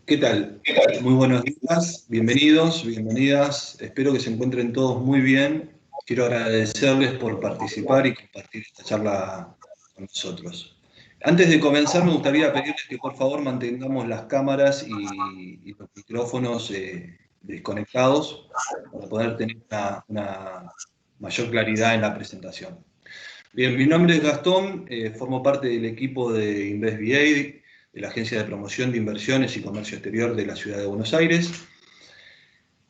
¿Qué tal? Muy buenos días, bienvenidos, bienvenidas. Espero que se encuentren todos muy bien. Quiero agradecerles por participar y compartir esta charla con nosotros. Antes de comenzar, me gustaría pedirles que por favor mantengamos las cámaras y los micrófonos desconectados para poder tener una mayor claridad en la presentación. Bien, mi nombre es Gastón, formo parte del equipo de InvestBA, de la Agencia de Promoción de Inversiones y Comercio Exterior de la Ciudad de Buenos Aires,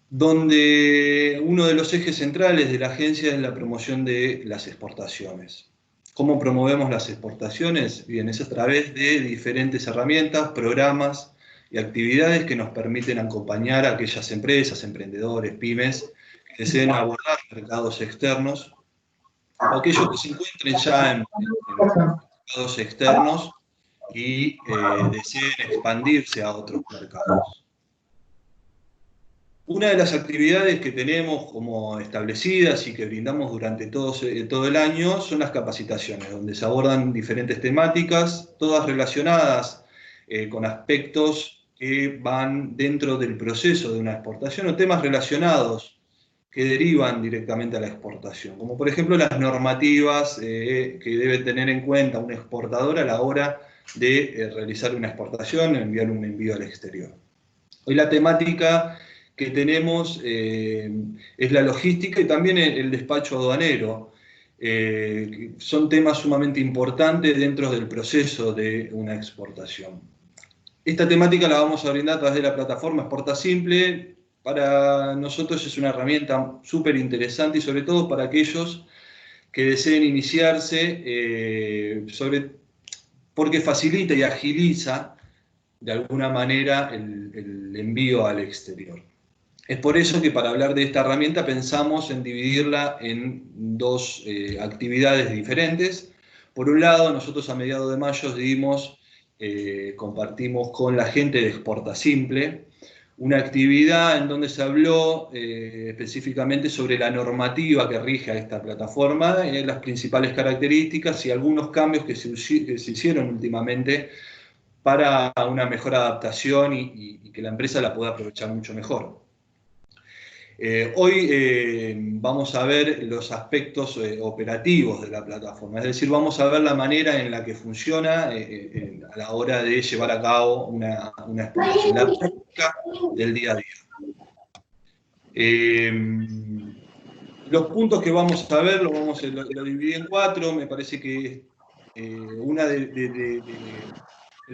donde uno de los ejes centrales de la agencia es la promoción de las exportaciones. ¿Cómo promovemos las exportaciones? Bien, es a través de diferentes herramientas, programas y actividades que nos permiten acompañar a aquellas empresas, emprendedores, pymes, que deseen abordar mercados externos o aquellos que se encuentren ya en mercados externos y deseen expandirse a otros mercados. Una de las actividades que tenemos como establecidas y que brindamos durante todo el año son las capacitaciones, donde se abordan diferentes temáticas, todas relacionadas con aspectos que van dentro del proceso de una exportación o temas relacionados que derivan directamente a la exportación, como por ejemplo las normativas que debe tener en cuenta un exportador a la hora de realizar una exportación, enviar un envío al exterior. Hoy la temática que tenemos es la logística y también el despacho aduanero. Son temas sumamente importantes dentro del proceso de una exportación. Esta temática la vamos a brindar a través de la plataforma Exporta Simple. Para nosotros es una herramienta súper interesante y sobre todo para aquellos que deseen iniciarse, porque facilita y agiliza de alguna manera el envío al exterior. Es por eso que para hablar de esta herramienta pensamos en dividirla en dos actividades diferentes. Por un lado, nosotros a mediados de mayo compartimos con la gente de Exporta Simple una actividad en donde se habló específicamente sobre la normativa que rige a esta plataforma, las principales características y algunos cambios que se hicieron últimamente para una mejor adaptación y que la empresa la pueda aprovechar mucho mejor. Hoy vamos a ver los aspectos operativos de la plataforma, es decir, vamos a ver la manera en la que funciona a la hora de llevar a cabo una exportación, la práctica del día a día. Los puntos que vamos a ver lo dividí en cuatro, me parece que el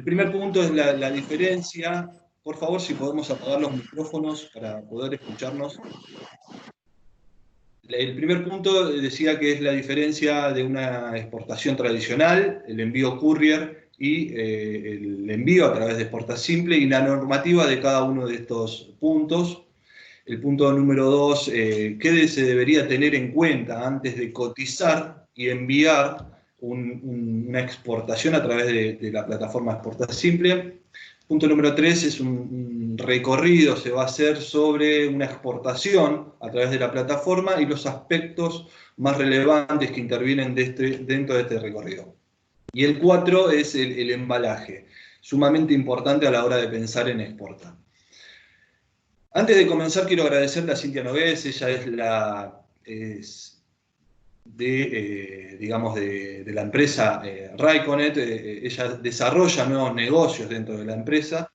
primer punto es la diferencia. Por favor, si podemos apagar los micrófonos para poder escucharnos. El primer punto decía que es la diferencia de una exportación tradicional, el envío courier y el envío a través de Exporta Simple y la normativa de cada uno de estos puntos. El punto número 2, ¿qué se debería tener en cuenta antes de cotizar y enviar una exportación a través de la plataforma Exporta Simple? Punto número 3 es un recorrido, se va a hacer sobre una exportación a través de la plataforma y los aspectos más relevantes que intervienen dentro de este recorrido. Y el 4 es el embalaje, sumamente importante a la hora de pensar en exportar. Antes de comenzar, quiero agradecerle a Cintia Nogués. Ella es de la empresa Raiconet. Ella desarrolla nuevos negocios dentro de la empresa,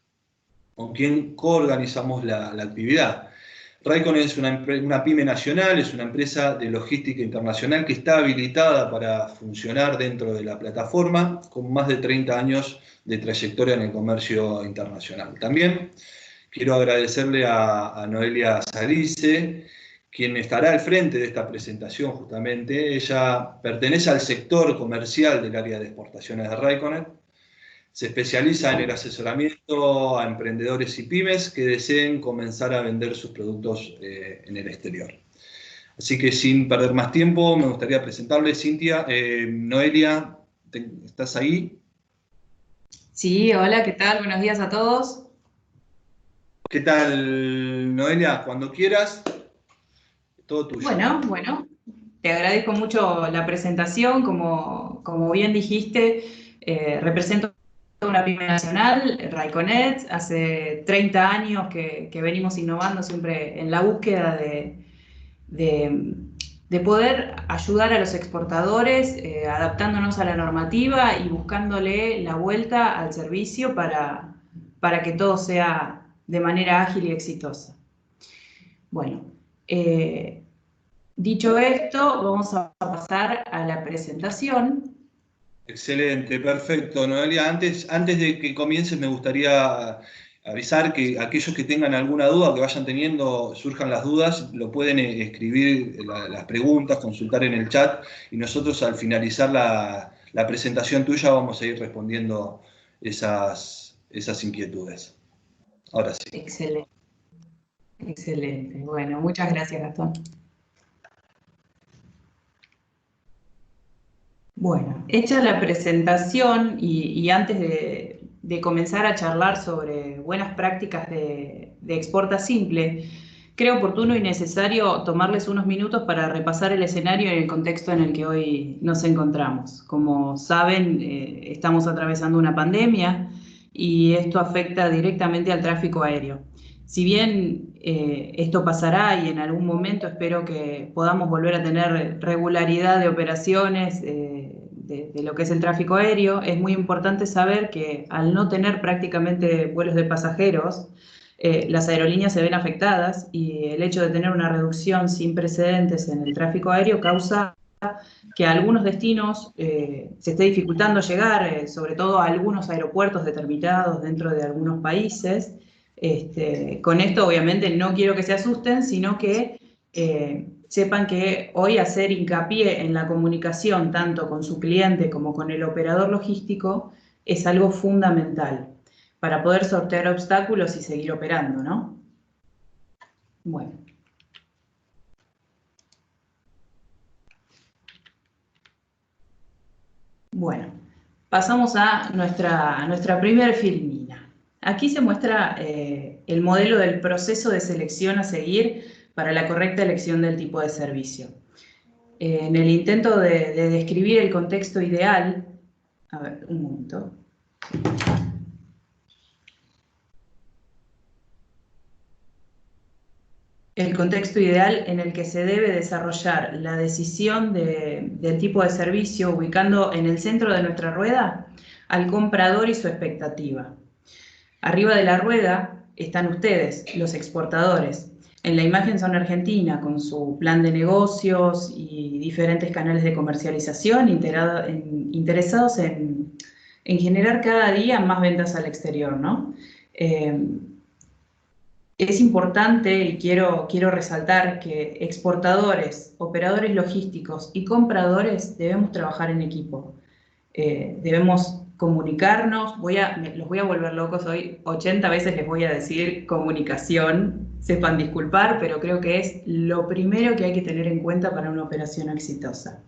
con quien coorganizamos la actividad. Raiconet es una pyme nacional, es una empresa de logística internacional que está habilitada para funcionar dentro de la plataforma, con más de 30 años de trayectoria en el comercio internacional. También quiero agradecerle a Noelia Salice, quien estará al frente de esta presentación justamente. Ella pertenece al sector comercial del área de exportaciones de Raiconet. Se especializa en el asesoramiento a emprendedores y pymes que deseen comenzar a vender sus productos en el exterior. Así que sin perder más tiempo, me gustaría presentarle Cintia. Noelia, ¿estás ahí? Sí, hola, ¿qué tal? Buenos días a todos. ¿Qué tal, Noelia? Cuando quieras, todo tuyo. Bueno, te agradezco mucho la presentación. Como bien dijiste, represento una pyme nacional, Raiconet, hace 30 años que venimos innovando siempre en la búsqueda de poder ayudar a los exportadores, adaptándonos a la normativa y buscándole la vuelta al servicio para que todo sea de manera ágil y exitosa. Bueno, dicho esto, vamos a pasar a la presentación. Excelente, perfecto. Noelia, antes de que comiences me gustaría avisar que aquellos que tengan alguna duda, que vayan teniendo, surjan las dudas, lo pueden escribir las preguntas, consultar en el chat y nosotros al finalizar la presentación tuya vamos a ir respondiendo esas inquietudes. Ahora sí. Excelente, excelente. Bueno, muchas gracias, Gastón. Bueno, hecha la presentación y antes de comenzar a charlar sobre buenas prácticas de Exporta Simple, creo oportuno y necesario tomarles unos minutos para repasar el escenario y el contexto en el que hoy nos encontramos. Como saben, estamos atravesando una pandemia y esto afecta directamente al tráfico aéreo. Si bien esto pasará y en algún momento espero que podamos volver a tener regularidad de operaciones de lo que es el tráfico aéreo, es muy importante saber que al no tener prácticamente vuelos de pasajeros, las aerolíneas se ven afectadas y el hecho de tener una reducción sin precedentes en el tráfico aéreo causa que a algunos destinos se esté dificultando llegar, sobre todo a algunos aeropuertos determinados dentro de algunos países. Con esto obviamente no quiero que se asusten, sino que sepan que hoy hacer hincapié en la comunicación tanto con su cliente como con el operador logístico es algo fundamental para poder sortear obstáculos y seguir operando, ¿no? Bueno. Bueno, pasamos a nuestra primer filmina. Aquí se muestra el modelo del proceso de selección a seguir para la correcta elección del tipo de servicio. En el intento de describir el contexto ideal, a ver, un momento. El contexto ideal en el que se debe desarrollar la decisión del tipo de servicio, ubicando en el centro de nuestra rueda al comprador y su expectativa. Arriba de la rueda están ustedes, los exportadores. En la imagen son Argentina, con su plan de negocios y diferentes canales de comercialización interesados en generar cada día más ventas al exterior, ¿no? Es importante y quiero resaltar que exportadores, operadores logísticos y compradores debemos trabajar en equipo. Debemos comunicarnos, los voy a volver locos hoy, 80 veces les voy a decir comunicación, sepan disculpar, pero creo que es lo primero que hay que tener en cuenta para una operación exitosa.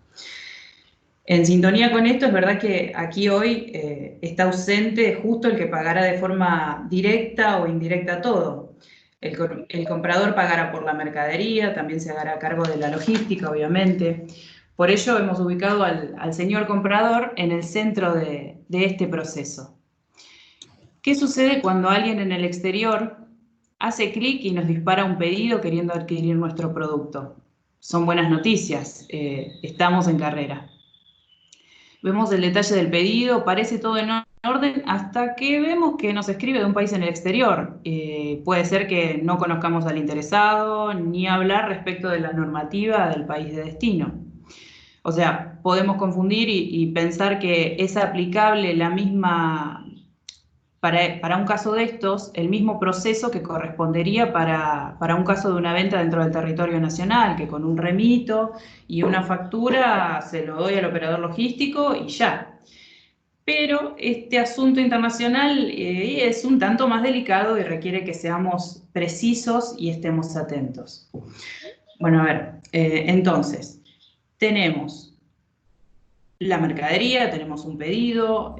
En sintonía con esto, es verdad que aquí hoy está ausente justo el que pagará de forma directa o indirecta todo. El comprador pagará por la mercadería, también se hará cargo de la logística, obviamente. Por ello hemos ubicado al señor comprador en el centro de este proceso. ¿Qué sucede cuando alguien en el exterior hace clic y nos dispara un pedido queriendo adquirir nuestro producto? Son buenas noticias, estamos en carrera. Vemos el detalle del pedido, parece todo en orden, hasta que vemos que nos escribe de un país en el exterior. Puede ser que no conozcamos al interesado, ni hablar respecto de la normativa del país de destino. O sea, podemos confundir y pensar que es aplicable la misma, para un caso de estos, el mismo proceso que correspondería para un caso de una venta dentro del territorio nacional, que con un remito y una factura se lo doy al operador logístico y ya. Pero este asunto internacional es un tanto más delicado y requiere que seamos precisos y estemos atentos. Bueno, a ver, entonces, tenemos la mercadería, tenemos un pedido,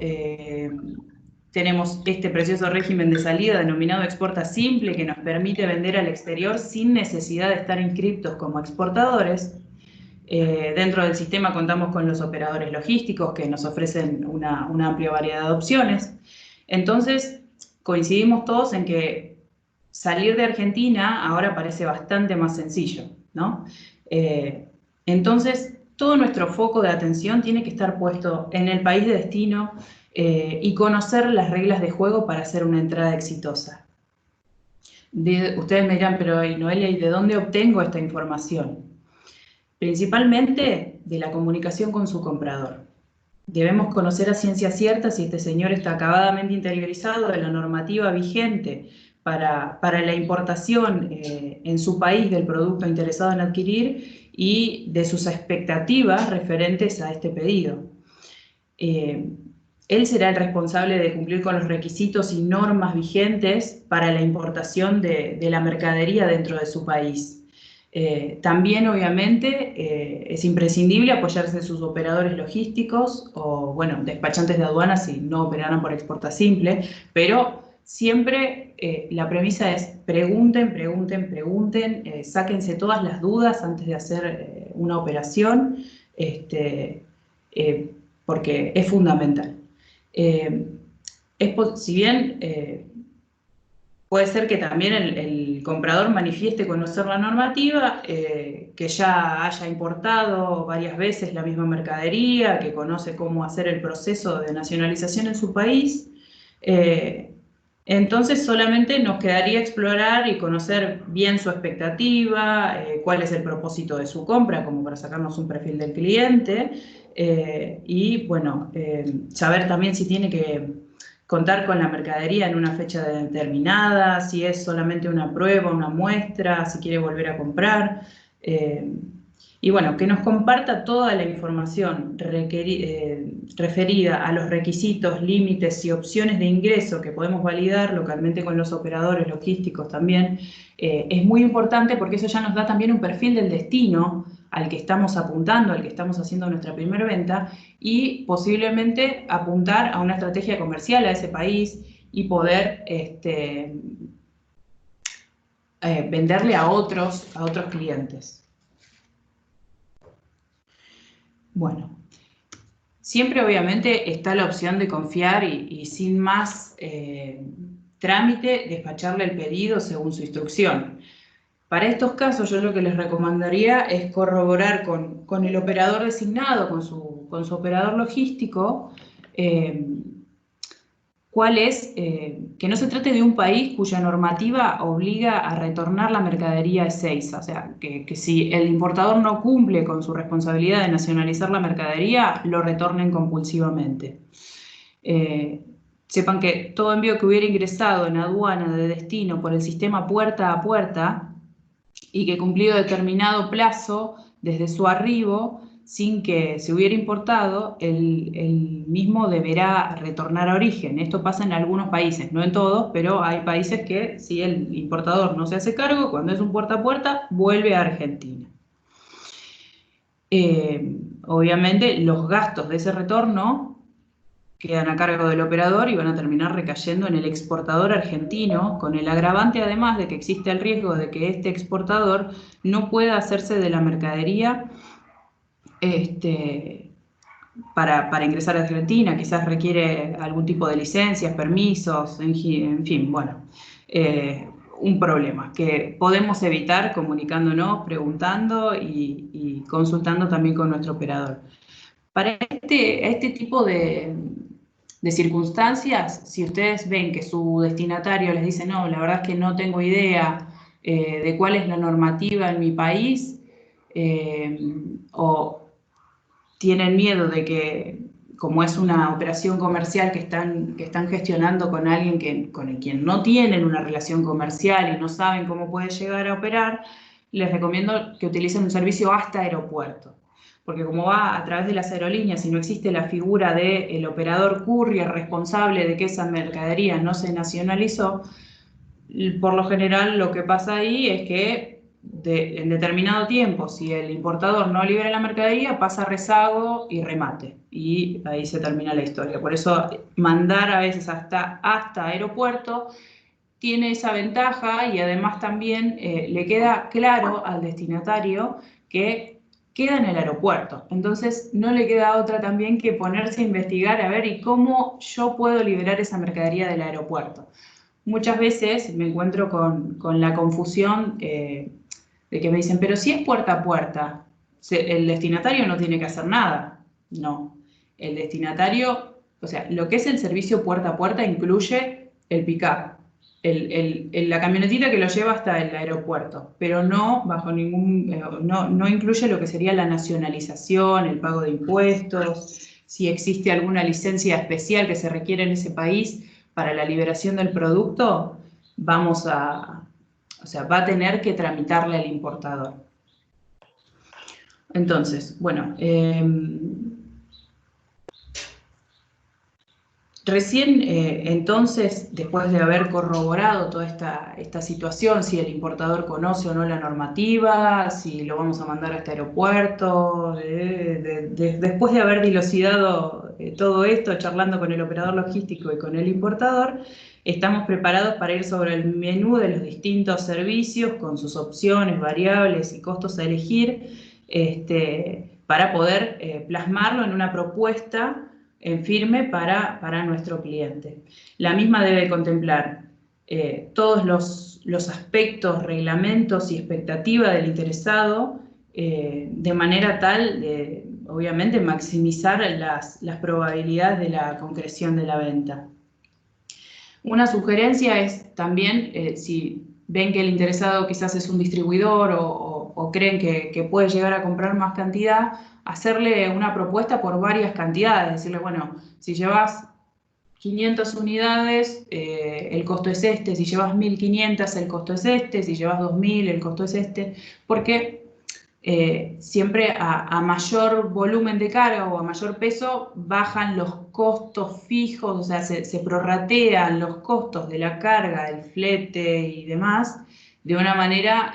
tenemos este precioso régimen de salida denominado Exporta Simple que nos permite vender al exterior sin necesidad de estar inscriptos como exportadores. Dentro del sistema contamos con los operadores logísticos que nos ofrecen una amplia variedad de opciones. Entonces, coincidimos todos en que salir de Argentina ahora parece bastante más sencillo, ¿no? Entonces, todo nuestro foco de atención tiene que estar puesto en el país de destino y conocer las reglas de juego para hacer una entrada exitosa. Ustedes me dirán, pero Noelia, ¿y de dónde obtengo esta información? Principalmente de la comunicación con su comprador. Debemos conocer a ciencia cierta si este señor está acabadamente interiorizado de la normativa vigente para la importación en su país del producto interesado en adquirir y de sus expectativas referentes a este pedido. Él será el responsable de cumplir con los requisitos y normas vigentes para la importación de la mercadería dentro de su país. También, obviamente, es imprescindible apoyarse en sus operadores logísticos o, bueno, despachantes de aduanas si no operaran por exporta simple, pero siempre la premisa es pregunten, pregunten, pregunten, sáquense todas las dudas antes de hacer una operación, porque es fundamental. Si bien puede ser que también el comprador manifieste conocer la normativa, que ya haya importado varias veces la misma mercadería, que conoce cómo hacer el proceso de nacionalización en su país, entonces solamente nos quedaría explorar y conocer bien su expectativa, cuál es el propósito de su compra, como para sacarnos un perfil del cliente, y bueno, saber también si tiene que contar con la mercadería en una fecha determinada, si es solamente una prueba, una muestra, si quiere volver a comprar. Y bueno, que nos comparta toda la información referida a los requisitos, límites y opciones de ingreso que podemos validar localmente con los operadores logísticos también. Es muy importante porque eso ya nos da también un perfil del destino al que estamos apuntando, al que estamos haciendo nuestra primera venta y posiblemente apuntar a una estrategia comercial a ese país y poder venderle a otros clientes. Bueno, siempre obviamente está la opción de confiar y sin más trámite despacharle el pedido según su instrucción. Para estos casos yo lo que les recomendaría es corroborar con el operador designado, con su operador logístico, cuál es, que no se trate de un país cuya normativa obliga a retornar la mercadería a Ezeiza, o sea, que si el importador no cumple con su responsabilidad de nacionalizar la mercadería, lo retornen compulsivamente. Sepan que todo envío que hubiera ingresado en aduana de destino por el sistema puerta a puerta y que cumplido determinado plazo desde su arribo, sin que se hubiera importado, el mismo deberá retornar a origen. Esto pasa en algunos países, no en todos, pero hay países que si el importador no se hace cargo, cuando es un puerta a puerta, vuelve a Argentina. Obviamente los gastos de ese retorno quedan a cargo del operador y van a terminar recayendo en el exportador argentino, con el agravante además de que existe el riesgo de que este exportador no pueda hacerse de la mercadería para ingresar a Argentina, quizás requiere algún tipo de licencias, permisos, en fin, bueno, un problema que podemos evitar comunicándonos, preguntando y consultando también con nuestro operador. Para este tipo de circunstancias, si ustedes ven que su destinatario les dice, no, la verdad es que no tengo idea de cuál es la normativa en mi país, o tienen miedo de que, como es una operación comercial que están gestionando con alguien con quien no tienen una relación comercial y no saben cómo puede llegar a operar, les recomiendo que utilicen un servicio hasta aeropuerto. Porque como va a través de las aerolíneas y no existe la figura del operador courier responsable de que esa mercadería no se nacionalizó, por lo general lo que pasa ahí es que en determinado tiempo, si el importador no libera la mercadería, pasa rezago y remate. Y ahí se termina la historia. Por eso mandar a veces hasta aeropuerto tiene esa ventaja y además también le queda claro al destinatario que queda en el aeropuerto. Entonces no le queda otra también que ponerse a investigar a ver y cómo yo puedo liberar esa mercadería del aeropuerto. Muchas veces me encuentro con la confusión de que me dicen, pero si es puerta a puerta, el destinatario no tiene que hacer nada. No, el destinatario, o sea, lo que es el servicio puerta a puerta incluye el pick-up, la camionetita que lo lleva hasta el aeropuerto, pero no bajo no incluye lo que sería la nacionalización, el pago de impuestos, si existe alguna licencia especial que se requiere en ese país para la liberación del producto, o sea, va a tener que tramitarle al importador. Entonces, bueno, recién, entonces, después de haber corroborado toda esta situación, si el importador conoce o no la normativa, si lo vamos a mandar a este aeropuerto, después de haber dilucidado todo esto, charlando con el operador logístico y con el importador, estamos preparados para ir sobre el menú de los distintos servicios, con sus opciones, variables y costos a elegir, para poder plasmarlo en una propuesta en firme para nuestro cliente. La misma debe contemplar todos los aspectos, reglamentos y expectativas del interesado, de manera tal de, obviamente, maximizar las probabilidades de la concreción de la venta. Una sugerencia es también, si ven que el interesado quizás es un distribuidor o creen que puede llegar a comprar más cantidad, hacerle una propuesta por varias cantidades, decirle, bueno, si llevas 500 unidades, el costo es este, si llevas 1500, el costo es este, si llevas 2000, el costo es este, porque siempre a mayor volumen de carga o a mayor peso bajan los costos fijos, o sea, se prorratean los costos de la carga, el flete y demás, de una manera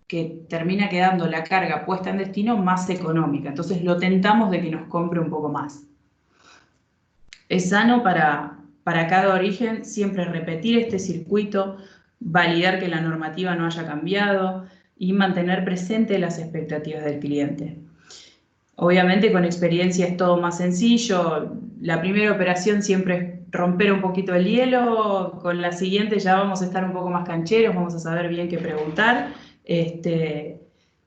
que termina quedando la carga puesta en destino más económica. Entonces lo tentamos de que nos compre un poco más. Es sano para cada origen siempre repetir este circuito, validar que la normativa no haya cambiado y mantener presente las expectativas del cliente. Obviamente con experiencia es todo más sencillo. La primera operación siempre es romper un poquito el hielo, con la siguiente ya vamos a estar un poco más cancheros, vamos a saber bien qué preguntar.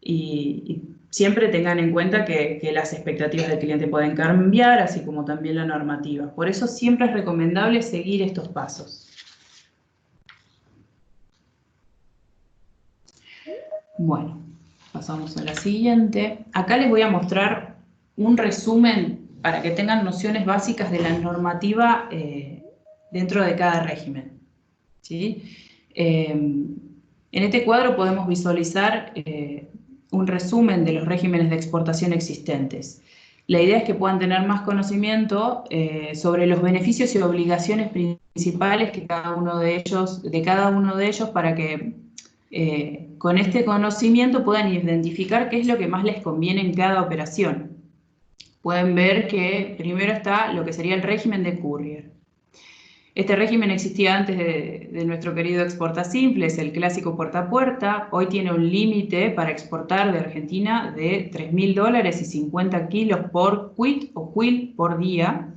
Y siempre tengan en cuenta que las expectativas del cliente pueden cambiar, así como también la normativa. Por eso siempre es recomendable seguir estos pasos. Bueno, pasamos a la siguiente. Acá les voy a mostrar un resumen para que tengan nociones básicas de la normativa dentro de cada régimen, ¿sí? En este cuadro podemos visualizar un resumen de los regímenes de exportación existentes. La idea es que puedan tener más conocimiento sobre los beneficios y obligaciones principales de cada uno de ellos para que con este conocimiento puedan identificar qué es lo que más les conviene en cada operación. Pueden ver que primero está lo que sería el régimen de courier. Este régimen existía antes de nuestro querido Exporta Simple, es el clásico puerta a puerta. Hoy tiene un límite para exportar de Argentina de $3.000 y 50 kilos por quit o quill por día.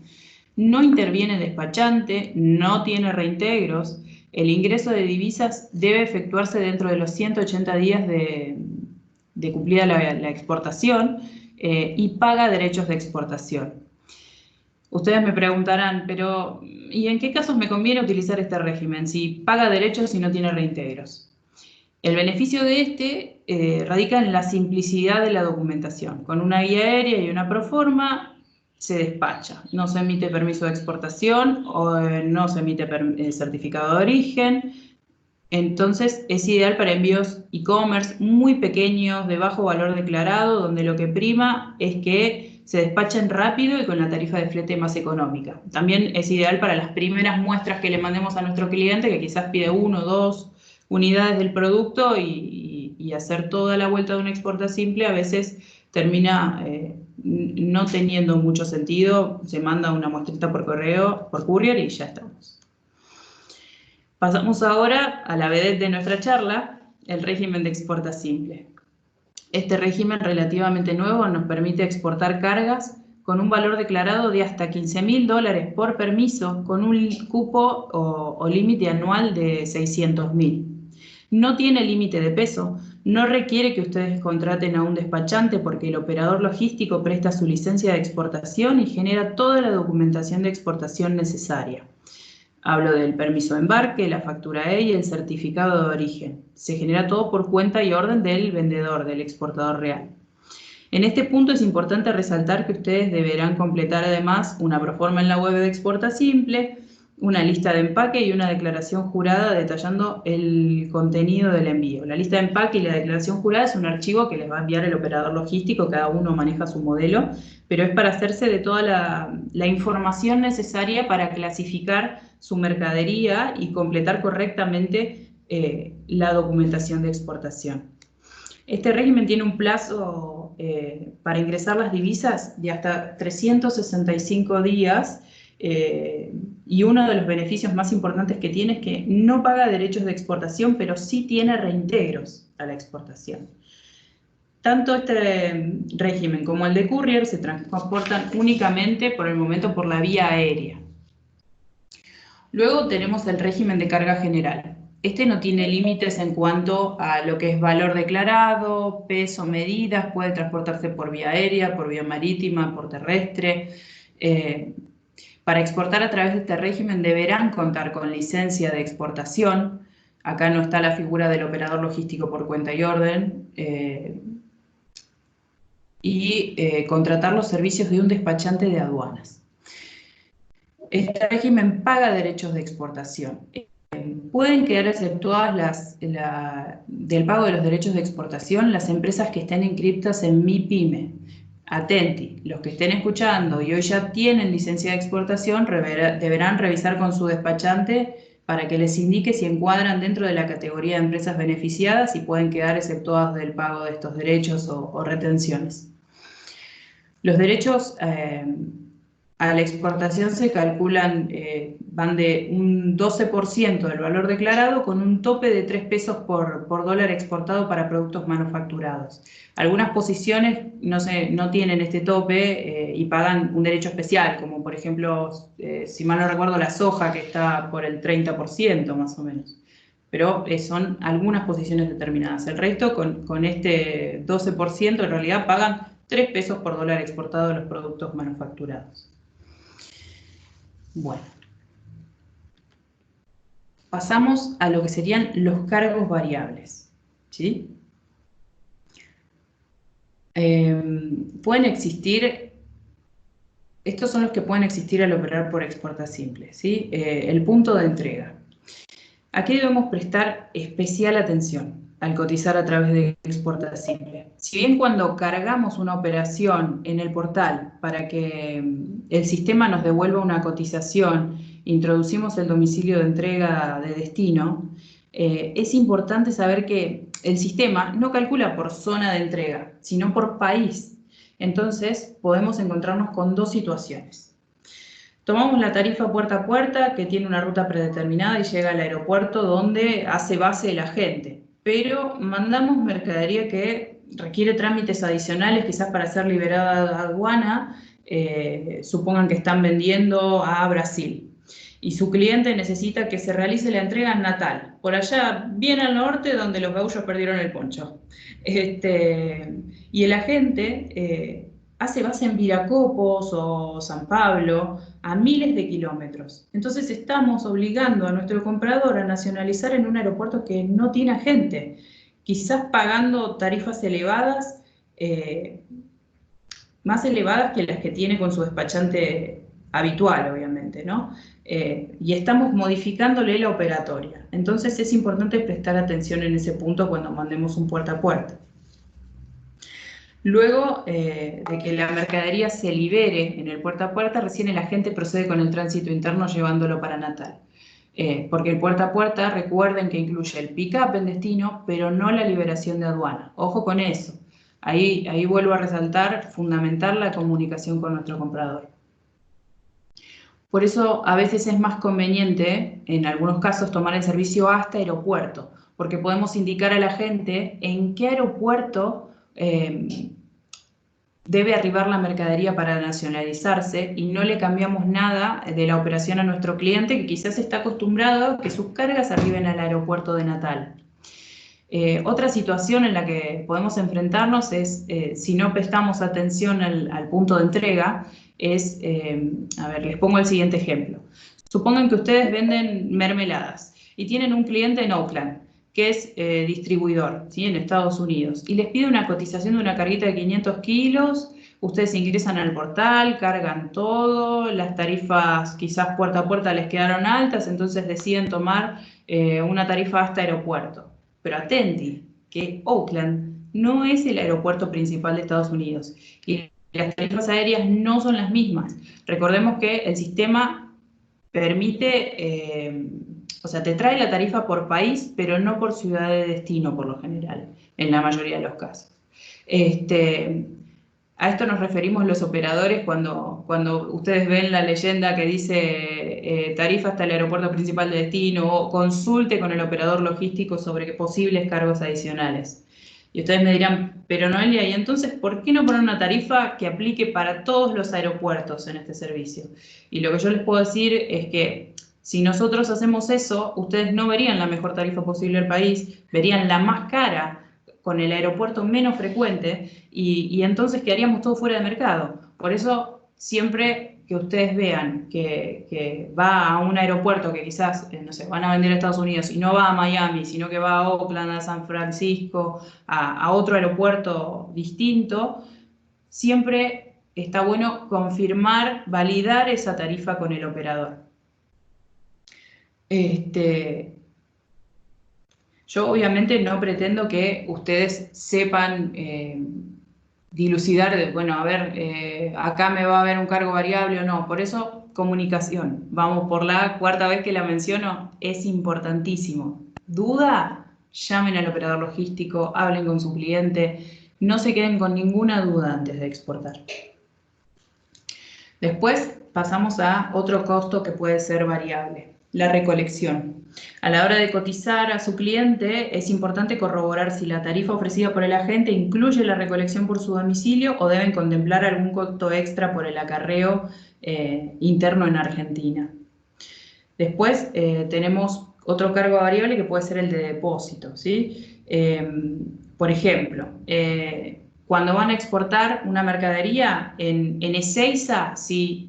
No interviene despachante, no tiene reintegros. El ingreso de divisas debe efectuarse dentro de los 180 días de cumplida la exportación y paga derechos de exportación. Ustedes me preguntarán, pero ¿y en qué casos me conviene utilizar este régimen? Si paga derechos y no tiene reintegros. El beneficio de este radica en la simplicidad de la documentación. Con una guía aérea y una proforma se despacha. No se emite permiso de exportación o no se emite certificado de origen. Entonces es ideal para envíos e-commerce muy pequeños, de bajo valor declarado, donde lo que prima es que se despachen rápido y con la tarifa de flete más económica. También es ideal para las primeras muestras que le mandemos a nuestro cliente, que quizás pide 1 o 2 unidades del producto y hacer toda la vuelta de una exporta simple a veces termina no teniendo mucho sentido. Se manda una muestrita por correo, por courier y ya estamos. Pasamos ahora a la vedette de nuestra charla, el régimen de exporta simple. Este régimen relativamente nuevo nos permite exportar cargas con un valor declarado de hasta $15.000 por permiso, con un cupo o límite anual de 600.000. No tiene límite de peso, no requiere que ustedes contraten a un despachante porque el operador logístico presta su licencia de exportación y genera toda la documentación de exportación necesaria. Hablo del permiso de embarque, la factura E y el certificado de origen. Se genera todo por cuenta y orden del vendedor, del exportador real. En este punto es importante resaltar que ustedes deberán completar además una proforma en la web de Exporta Simple, una lista de empaque y una declaración jurada detallando el contenido del envío. La lista de empaque y la declaración jurada es un archivo que les va a enviar el operador logístico, cada uno maneja su modelo, pero es para hacerse de toda la información necesaria para clasificar su mercadería y completar correctamente la documentación de exportación. Este régimen tiene un plazo para ingresar las divisas de hasta 365 días y uno de los beneficios más importantes que tiene es que no paga derechos de exportación, pero sí tiene reintegros a la exportación. Tanto este régimen como el de courier se transportan únicamente por el momento por la vía aérea. Luego tenemos el régimen de carga general. Este no tiene límites en cuanto a lo que es valor declarado, peso, medidas, puede transportarse por vía aérea, por vía marítima, por terrestre. Para exportar a través de este régimen deberán contar con licencia de exportación. Acá no está la figura del operador logístico por cuenta y orden. Contratar los servicios de un despachante de aduanas. Este régimen paga derechos de exportación. Pueden quedar exceptuadas del pago de los derechos de exportación las empresas que estén inscritas en MIPYME. Atenti, los que estén escuchando y hoy ya tienen licencia de exportación deberán revisar con su despachante para que les indique si encuadran dentro de la categoría de empresas beneficiadas y pueden quedar exceptuadas del pago de estos derechos o retenciones. Los derechos a la exportación se calculan, van de un 12% del valor declarado con un tope de 3 pesos por dólar exportado para productos manufacturados. Algunas posiciones no tienen este tope y pagan un derecho especial, como por ejemplo, si mal no recuerdo, la soja, que está por el 30% más o menos. Pero son algunas posiciones determinadas. El resto, con este 12%, en realidad pagan 3 pesos por dólar exportado de los productos manufacturados. Bueno, pasamos a lo que serían los cargos variables, ¿sí? Pueden existir, estos son los que pueden existir al operar por Exporta Simple, ¿sí? El punto de entrega. Aquí debemos prestar especial atención al cotizar a través de Exporta Simple. Si bien cuando cargamos una operación en el portal para que el sistema nos devuelva una cotización, introducimos el domicilio de entrega de destino, es importante saber que el sistema no calcula por zona de entrega, sino por país. Entonces podemos encontrarnos con dos situaciones. Tomamos la tarifa puerta a puerta, que tiene una ruta predeterminada y llega al aeropuerto donde hace base el agente. Pero mandamos mercadería que requiere trámites adicionales, quizás para ser liberada de aduana, supongan que están vendiendo a Brasil. Y su cliente necesita que se realice la entrega en Natal, por allá bien al norte donde los gaullos perdieron el poncho. Y el agente hace base en Viracopos o San Pablo, a miles de kilómetros. Entonces estamos obligando a nuestro comprador a nacionalizar en un aeropuerto que no tiene agente, quizás pagando tarifas elevadas, más elevadas que las que tiene con su despachante habitual, obviamente, ¿no? Y estamos modificándole la operatoria. Entonces es importante prestar atención en ese punto cuando mandemos un puerta a puerta. Luego de que la mercadería se libere en el puerta a puerta, recién el agente procede con el tránsito interno llevándolo para Natal. Porque el puerta a puerta, recuerden que incluye el pick-up en destino, pero no la liberación de aduana. Ojo con eso. Ahí vuelvo a resaltar, fundamentar la comunicación con nuestro comprador. Por eso a veces es más conveniente, en algunos casos, tomar el servicio hasta aeropuerto, porque podemos indicar a la gente en qué aeropuerto debe arribar la mercadería para nacionalizarse y no le cambiamos nada de la operación a nuestro cliente, que quizás está acostumbrado a que sus cargas arriben al aeropuerto de Natal. Otra situación en la que podemos enfrentarnos es, si no prestamos atención al punto de entrega, es, a ver, les pongo el siguiente ejemplo. Supongan que ustedes venden mermeladas y tienen un cliente en Oakland, que es distribuidor, ¿sí?, en Estados Unidos, y les pide una cotización de una carguita de 500 kilos, ustedes ingresan al portal, cargan todo, las tarifas quizás puerta a puerta les quedaron altas, entonces deciden tomar una tarifa hasta aeropuerto. Pero atenti, que Oakland no es el aeropuerto principal de Estados Unidos y las tarifas aéreas no son las mismas. Recordemos que el sistema permite, o sea, te trae la tarifa por país, pero no por ciudad de destino por lo general, en la mayoría de los casos. A esto nos referimos los operadores cuando ustedes ven la leyenda que dice tarifa hasta el aeropuerto principal de destino o consulte con el operador logístico sobre posibles cargos adicionales. Y ustedes me dirán, pero Noelia, ¿y entonces por qué no poner una tarifa que aplique para todos los aeropuertos en este servicio? Y lo que yo les puedo decir es que si nosotros hacemos eso, ustedes no verían la mejor tarifa posible del país, verían la más cara con el aeropuerto menos frecuente y entonces quedaríamos todos fuera de mercado. Por eso, siempre que ustedes vean que va a un aeropuerto que quizás, no sé, van a vender a Estados Unidos y no va a Miami, sino que va a Oakland, a San Francisco, a otro aeropuerto distinto, siempre está bueno confirmar, validar esa tarifa con el operador. Yo obviamente no pretendo que ustedes sepan dilucidar, bueno, a ver, acá me va a haber un cargo variable o no. Por eso, comunicación. Vamos por la cuarta vez que la menciono, es importantísimo. ¿Duda? Llamen al operador logístico, hablen con su cliente, no se queden con ninguna duda antes de exportar. Después pasamos a otro costo que puede ser variable. La recolección. A la hora de cotizar a su cliente, es importante corroborar si la tarifa ofrecida por el agente incluye la recolección por su domicilio o deben contemplar algún costo extra por el acarreo interno en Argentina. Después tenemos otro cargo variable que puede ser el de depósito, ¿sí? Por ejemplo, cuando van a exportar una mercadería en Ezeiza, si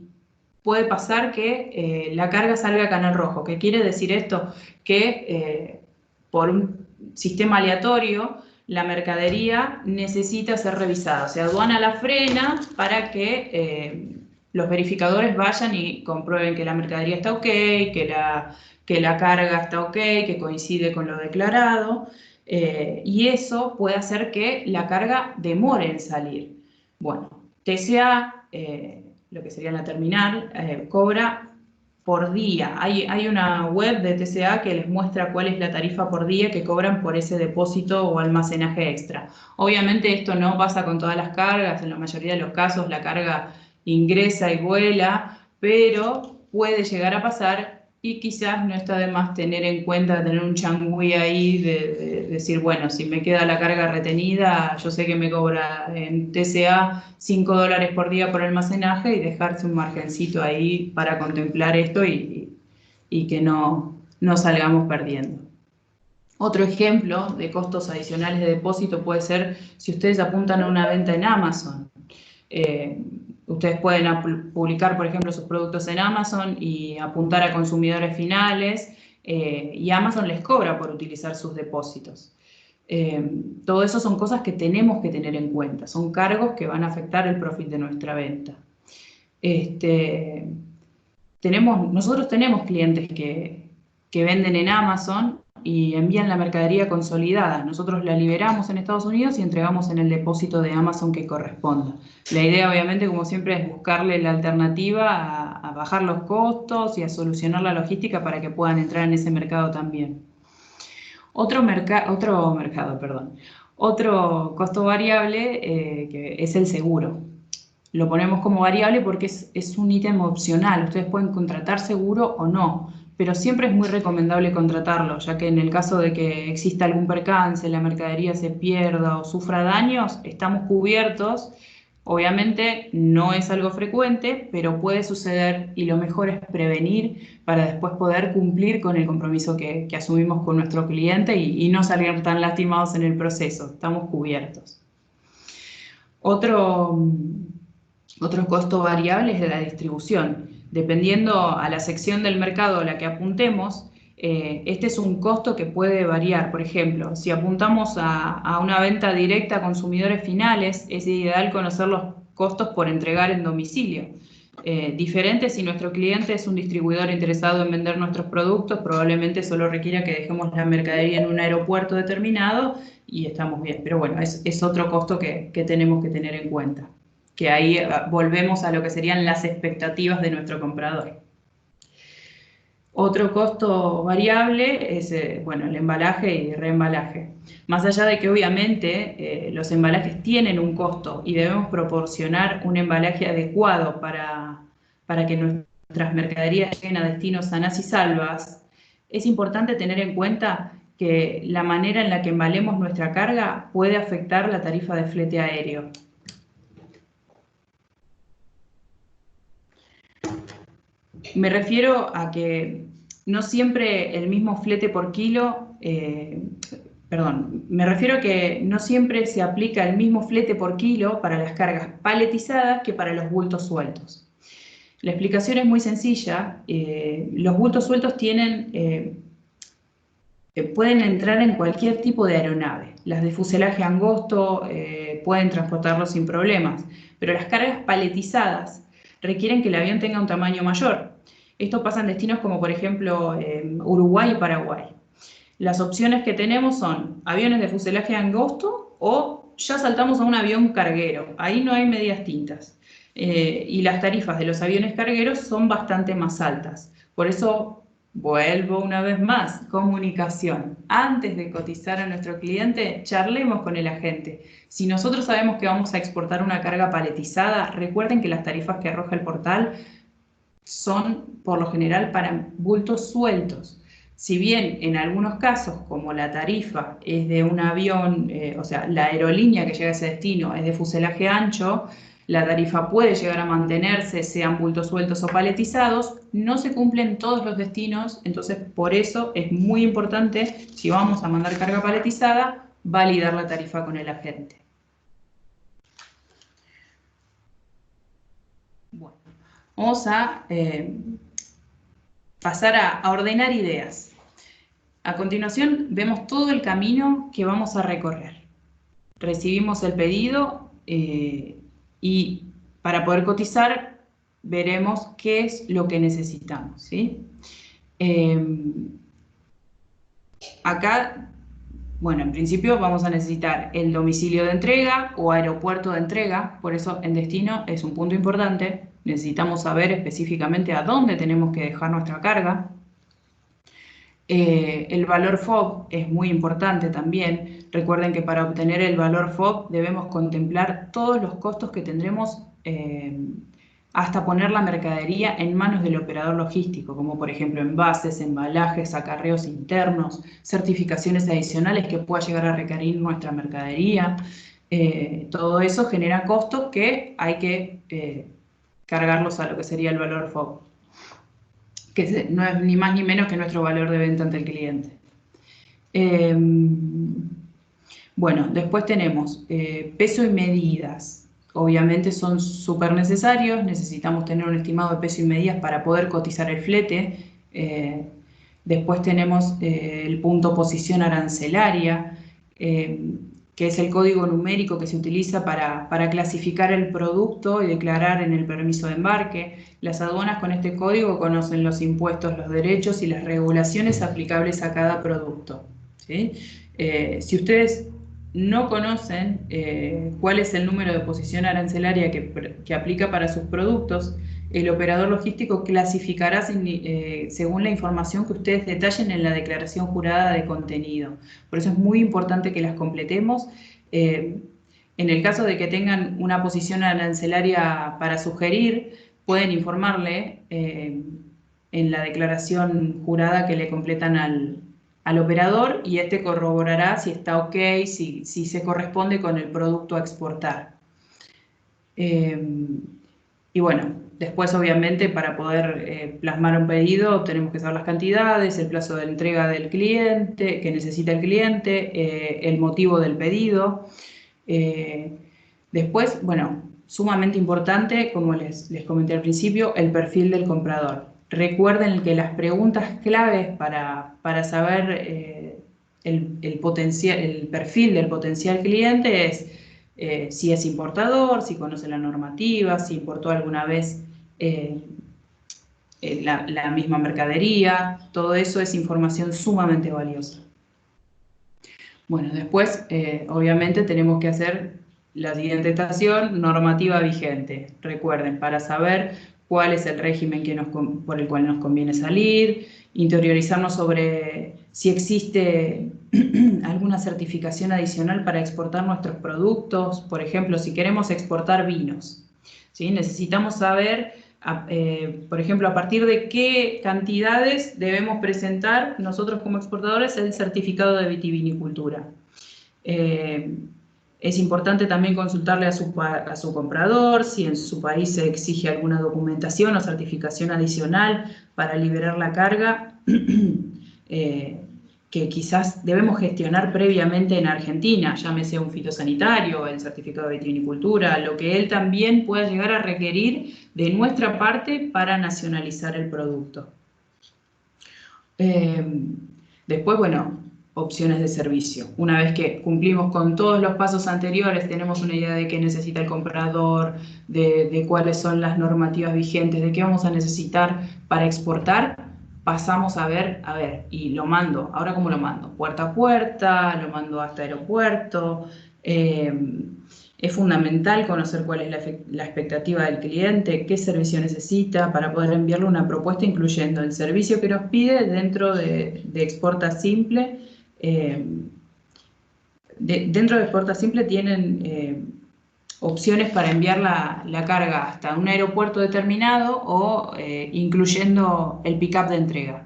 puede pasar que la carga salga a canal rojo. ¿Qué quiere decir esto? Que por un sistema aleatorio la mercadería necesita ser revisada. O sea, aduana la frena para que los verificadores vayan y comprueben que la mercadería está ok, que la carga está ok, que coincide con lo declarado. Y eso puede hacer que la carga demore en salir. Bueno, TCA, lo que sería la terminal, cobra por día. Hay una web de TCA que les muestra cuál es la tarifa por día que cobran por ese depósito o almacenaje extra. Obviamente esto no pasa con todas las cargas, en la mayoría de los casos la carga ingresa y vuela, pero puede llegar a pasar y quizás no está de más tener en cuenta, tener un changüí ahí de decir, bueno, si me queda la carga retenida, yo sé que me cobra en TCA $5 por día por almacenaje y dejarse un margencito ahí para contemplar esto y que no salgamos perdiendo. Otro ejemplo de costos adicionales de depósito puede ser si ustedes apuntan a una venta en Amazon. Ustedes pueden publicar, por ejemplo, sus productos en Amazon y apuntar a consumidores finales y Amazon les cobra por utilizar sus depósitos. Todo eso son cosas que tenemos que tener en cuenta, son cargos que van a afectar el profit de nuestra venta. Nosotros tenemos clientes que venden en Amazon y envían la mercadería consolidada. Nosotros la liberamos en Estados Unidos y entregamos en el depósito de Amazon que corresponda. La idea, obviamente, como siempre, es buscarle la alternativa a bajar los costos y a solucionar la logística para que puedan entrar en ese mercado también. Otro costo variable que es el seguro. Lo ponemos como variable porque es un ítem opcional. Ustedes pueden contratar seguro o no. pero siempre es muy recomendable contratarlo, ya que en el caso de que exista algún percance, la mercadería se pierda o sufra daños, estamos cubiertos. Obviamente no es algo frecuente, pero puede suceder y lo mejor es prevenir para después poder cumplir con el compromiso que asumimos con nuestro cliente y no salir tan lastimados en el proceso. Estamos cubiertos. Otro costo variable es de la distribución. Dependiendo a la sección del mercado a la que apuntemos, este es un costo que puede variar. Por ejemplo, si apuntamos a una venta directa a consumidores finales, es ideal conocer los costos por entregar en domicilio. Diferente si nuestro cliente es un distribuidor interesado en vender nuestros productos, probablemente solo requiera que dejemos la mercadería en un aeropuerto determinado y estamos bien. Pero bueno, es otro costo que tenemos que tener en cuenta, que ahí volvemos a lo que serían las expectativas de nuestro comprador. Otro costo variable es bueno, el embalaje y reembalaje. Más allá de que obviamente los embalajes tienen un costo y debemos proporcionar un embalaje adecuado para que nuestras mercaderías lleguen a destinos sanas y salvas, es importante tener en cuenta que la manera en la que embalemos nuestra carga puede afectar la tarifa de flete aéreo. Me refiero a que no siempre el mismo flete por kilo, me refiero a que no siempre se aplica el mismo flete por kilo para las cargas paletizadas que para los bultos sueltos. La explicación es muy sencilla. Los bultos sueltos pueden entrar en cualquier tipo de aeronave. Las de fuselaje angosto pueden transportarlos sin problemas, pero las cargas paletizadas requieren que el avión tenga un tamaño mayor. Esto pasa en destinos como por ejemplo Uruguay y Paraguay. Las opciones que tenemos son aviones de fuselaje angosto o ya saltamos a un avión carguero. Ahí no hay medias tintas. Y las tarifas de los aviones cargueros son bastante más altas. Por eso vuelvo una vez más, comunicación. Antes de cotizar a nuestro cliente, charlemos con el agente. Si nosotros sabemos que vamos a exportar una carga paletizada, recuerden que las tarifas que arroja el portal son por lo general para bultos sueltos. Si bien en algunos casos, como la tarifa es de un avión, o sea, la aerolínea que llega a ese destino es de fuselaje ancho, la tarifa puede llegar a mantenerse, sean bultos sueltos o paletizados, no se cumplen todos los destinos, entonces por eso es muy importante, si vamos a mandar carga paletizada, validar la tarifa con el agente. Bueno, vamos a pasar a ordenar ideas. A continuación vemos todo el camino que vamos a recorrer. Recibimos el pedido y para poder cotizar veremos qué es lo que necesitamos, ¿sí? Acá, bueno, en principio vamos a necesitar el domicilio de entrega o aeropuerto de entrega, por eso en destino es un punto importante. Necesitamos saber específicamente a dónde tenemos que dejar nuestra carga. El valor FOB es muy importante también. Recuerden que para obtener el valor FOB debemos contemplar todos los costos que tendremos hasta poner la mercadería en manos del operador logístico, como por ejemplo envases, embalajes, acarreos internos, certificaciones adicionales que pueda llegar a requerir nuestra mercadería. Todo eso genera costos que hay que cargarlos a lo que sería el valor FOB, que no es ni más ni menos que nuestro valor de venta ante el cliente. Bueno, después tenemos peso y medidas. Obviamente son súper necesarios, necesitamos tener un estimado de peso y medidas para poder cotizar el flete. Después tenemos el punto posición arancelaria, que es el código numérico que se utiliza para clasificar el producto y declarar en el permiso de embarque. Las aduanas con este código conocen los impuestos, los derechos y las regulaciones aplicables a cada producto, ¿sí? Si ustedes no conocen cuál es el número de posición arancelaria que aplica para sus productos, el operador logístico clasificará según la información que ustedes detallen en la declaración jurada de contenido. Por eso es muy importante que las completemos. En el caso de que tengan una posición arancelaria para sugerir, pueden informarle en la declaración jurada que le completan al operador, y este corroborará si está ok, si se corresponde con el producto a exportar. Y bueno, después obviamente para poder plasmar un pedido tenemos que saber las cantidades, el plazo de entrega del cliente, que necesita el cliente, el motivo del pedido. Después, bueno, sumamente importante, como les comenté al principio, el perfil del comprador. Recuerden que las preguntas claves para saber el perfil del potencial cliente es si es importador, si conoce la normativa, si importó alguna vez la misma mercadería. Todo eso es información sumamente valiosa. Bueno, después, obviamente, tenemos que hacer la siguiente estación, normativa vigente. Recuerden, para saber cuál es el régimen por el cual nos conviene salir, interiorizarnos sobre si existe alguna certificación adicional para exportar nuestros productos. Por ejemplo, si queremos exportar vinos, ¿sí? Necesitamos saber, por ejemplo, a partir de qué cantidades debemos presentar nosotros como exportadores el certificado de vitivinicultura. Es importante también consultarle a su comprador si en su país se exige alguna documentación o certificación adicional para liberar la carga que quizás debemos gestionar previamente en Argentina, llámese un fitosanitario, el certificado de vitivinicultura, lo que él también pueda llegar a requerir de nuestra parte para nacionalizar el producto. Después, bueno, opciones de servicio. Una vez que cumplimos con todos los pasos anteriores, tenemos una idea de qué necesita el comprador, de cuáles son las normativas vigentes, de qué vamos a necesitar para exportar, pasamos a ver, y lo mando. ¿Ahora cómo lo mando? Puerta a puerta, lo mando hasta aeropuerto. Es fundamental conocer cuál es la expectativa del cliente, qué servicio necesita para poder enviarle una propuesta incluyendo el servicio que nos pide dentro de Exporta Simple. Dentro de Exporta Simple tienen opciones para enviar la carga hasta un aeropuerto determinado o incluyendo el pick-up de entrega.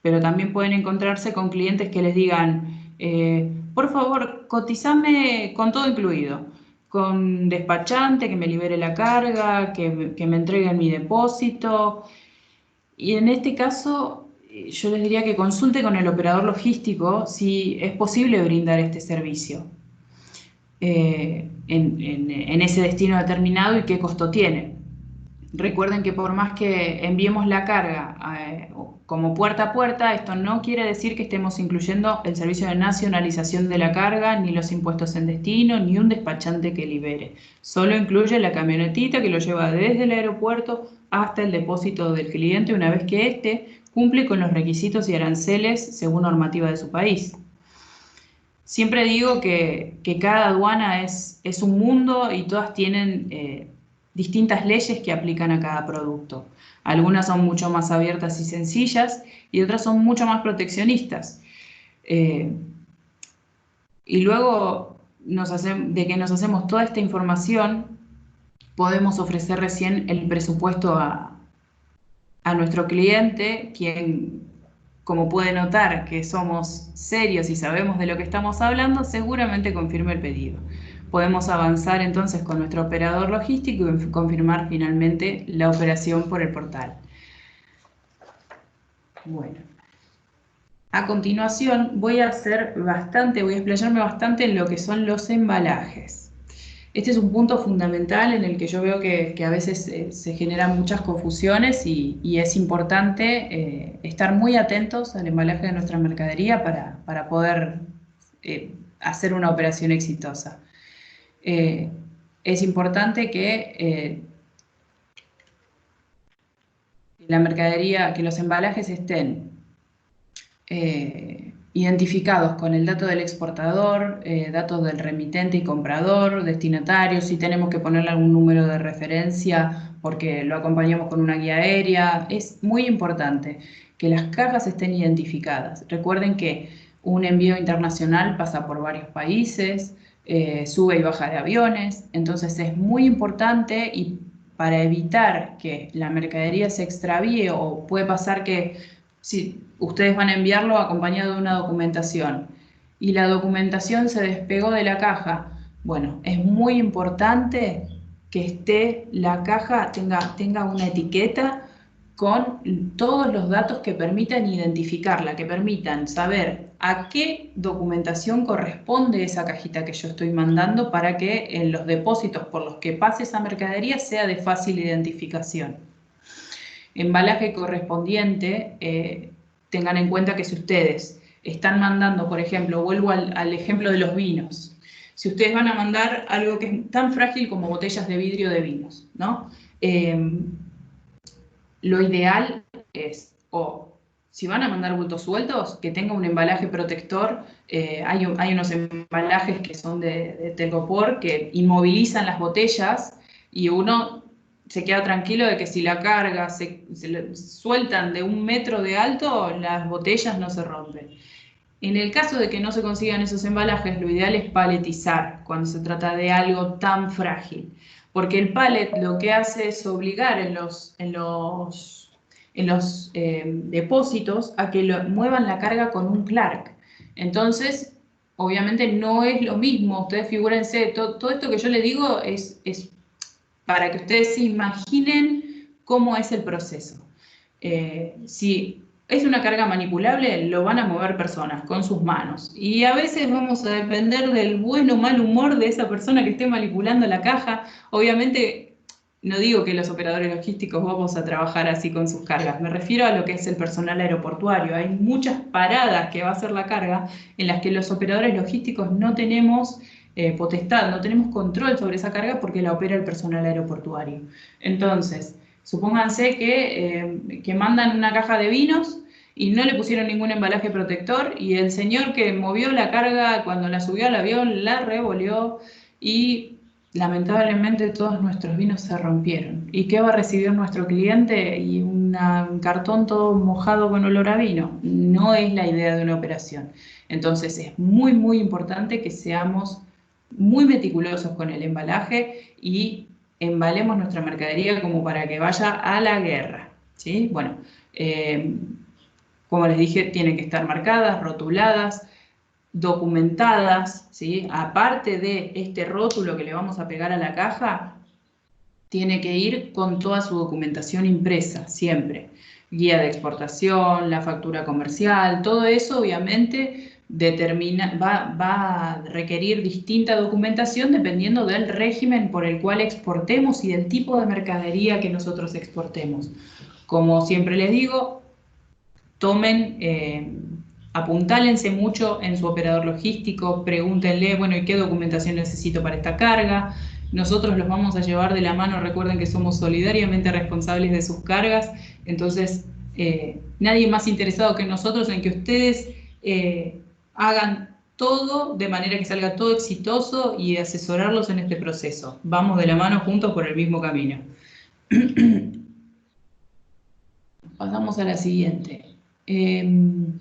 Pero también pueden encontrarse con clientes que les digan, por favor, cotizame con todo incluido, con despachante, que me libere la carga, que me entreguen mi depósito. Y en este caso, yo les diría que consulte con el operador logístico si es posible brindar este servicio en ese destino determinado y qué costo tiene. Recuerden que por más que enviemos la carga como puerta a puerta, esto no quiere decir que estemos incluyendo el servicio de nacionalización de la carga, ni los impuestos en destino, ni un despachante que libere. Solo incluye la camionetita que lo lleva desde el aeropuerto hasta el depósito del cliente una vez que éste cumple con los requisitos y aranceles según normativa de su país. Siempre digo que cada aduana es un mundo y todas tienen distintas leyes que aplican a cada producto. Algunas son mucho más abiertas y sencillas y otras son mucho más proteccionistas. Y luego de que nos hacemos toda esta información, podemos ofrecer recién el presupuesto a nuestro cliente, quien, como puede notar que somos serios y sabemos de lo que estamos hablando, seguramente confirme el pedido. Podemos avanzar entonces con nuestro operador logístico y confirmar finalmente la operación por el portal. Bueno, a continuación voy a explayarme bastante en lo que son los embalajes. Este es un punto fundamental en el que yo veo que a veces se generan muchas confusiones y es importante estar muy atentos al embalaje de nuestra mercadería para poder hacer una operación exitosa. Es importante que la mercadería, que los embalajes estén identificados con el dato del exportador, datos del remitente y comprador, destinatario, si tenemos que ponerle algún número de referencia porque lo acompañamos con una guía aérea. Es muy importante que las cajas estén identificadas. Recuerden que un envío internacional pasa por varios países, sube y baja de aviones, entonces es muy importante y para evitar que la mercadería se extravíe, o puede pasar que si ustedes van a enviarlo acompañado de una documentación y la documentación se despegó de la caja, bueno, es muy importante que esté la caja, tenga una etiqueta con todos los datos que permitan identificarla, que permitan saber a qué documentación corresponde esa cajita que yo estoy mandando para que en los depósitos por los que pase esa mercadería sea de fácil identificación. Embalaje correspondiente, tengan en cuenta que si ustedes están mandando, por ejemplo, vuelvo al ejemplo de los vinos, si ustedes van a mandar algo que es tan frágil como botellas de vidrio de vinos, ¿no? Lo ideal es, o si van a mandar bultos sueltos, que tenga un embalaje protector. Hay unos embalajes que son de telgopor que inmovilizan las botellas y uno se queda tranquilo de que si la carga se sueltan de 1 metro de alto, las botellas no se rompen. En el caso de que no se consigan esos embalajes, lo ideal es paletizar cuando se trata de algo tan frágil. Porque el pallet lo que hace es obligar en los depósitos a que muevan la carga con un Clark. Entonces, obviamente no es lo mismo. Ustedes figúrense, todo esto que yo les digo es para que ustedes se imaginen cómo es el proceso. Si es una carga manipulable, lo van a mover personas con sus manos. Y a veces vamos a depender del buen o mal humor de esa persona que esté manipulando la caja. Obviamente, no digo que los operadores logísticos vamos a trabajar así con sus cargas. Me refiero a lo que es el personal aeroportuario. Hay muchas paradas que va a hacer la carga en las que los operadores logísticos no tenemos potestad, no tenemos control sobre esa carga porque la opera el personal aeroportuario. Entonces, supónganse que mandan una caja de vinos y no le pusieron ningún embalaje protector y el señor que movió la carga cuando la subió al avión la revolvió y lamentablemente todos nuestros vinos se rompieron. ¿Y qué va a recibir nuestro cliente? Y un cartón todo mojado con olor a vino. No es la idea de una operación. Entonces es muy, muy importante que seamos muy meticulosos con el embalaje y embalemos nuestra mercadería como para que vaya a la guerra, ¿sí? Bueno, como les dije, tienen que estar marcadas, rotuladas, documentadas, ¿sí? Aparte de este rótulo que le vamos a pegar a la caja, tiene que ir con toda su documentación impresa, siempre. Guía de exportación, la factura comercial, todo eso obviamente va a requerir distinta documentación dependiendo del régimen por el cual exportemos y del tipo de mercadería que nosotros exportemos. Como siempre les digo, apuntálense mucho en su operador logístico, pregúntenle, bueno, ¿y qué documentación necesito para esta carga? Nosotros los vamos a llevar de la mano, recuerden que somos solidariamente responsables de sus cargas, entonces nadie más interesado que nosotros en que ustedes hagan todo de manera que salga todo exitoso y asesorarlos en este proceso. Vamos de la mano juntos por el mismo camino. Pasamos a la siguiente. El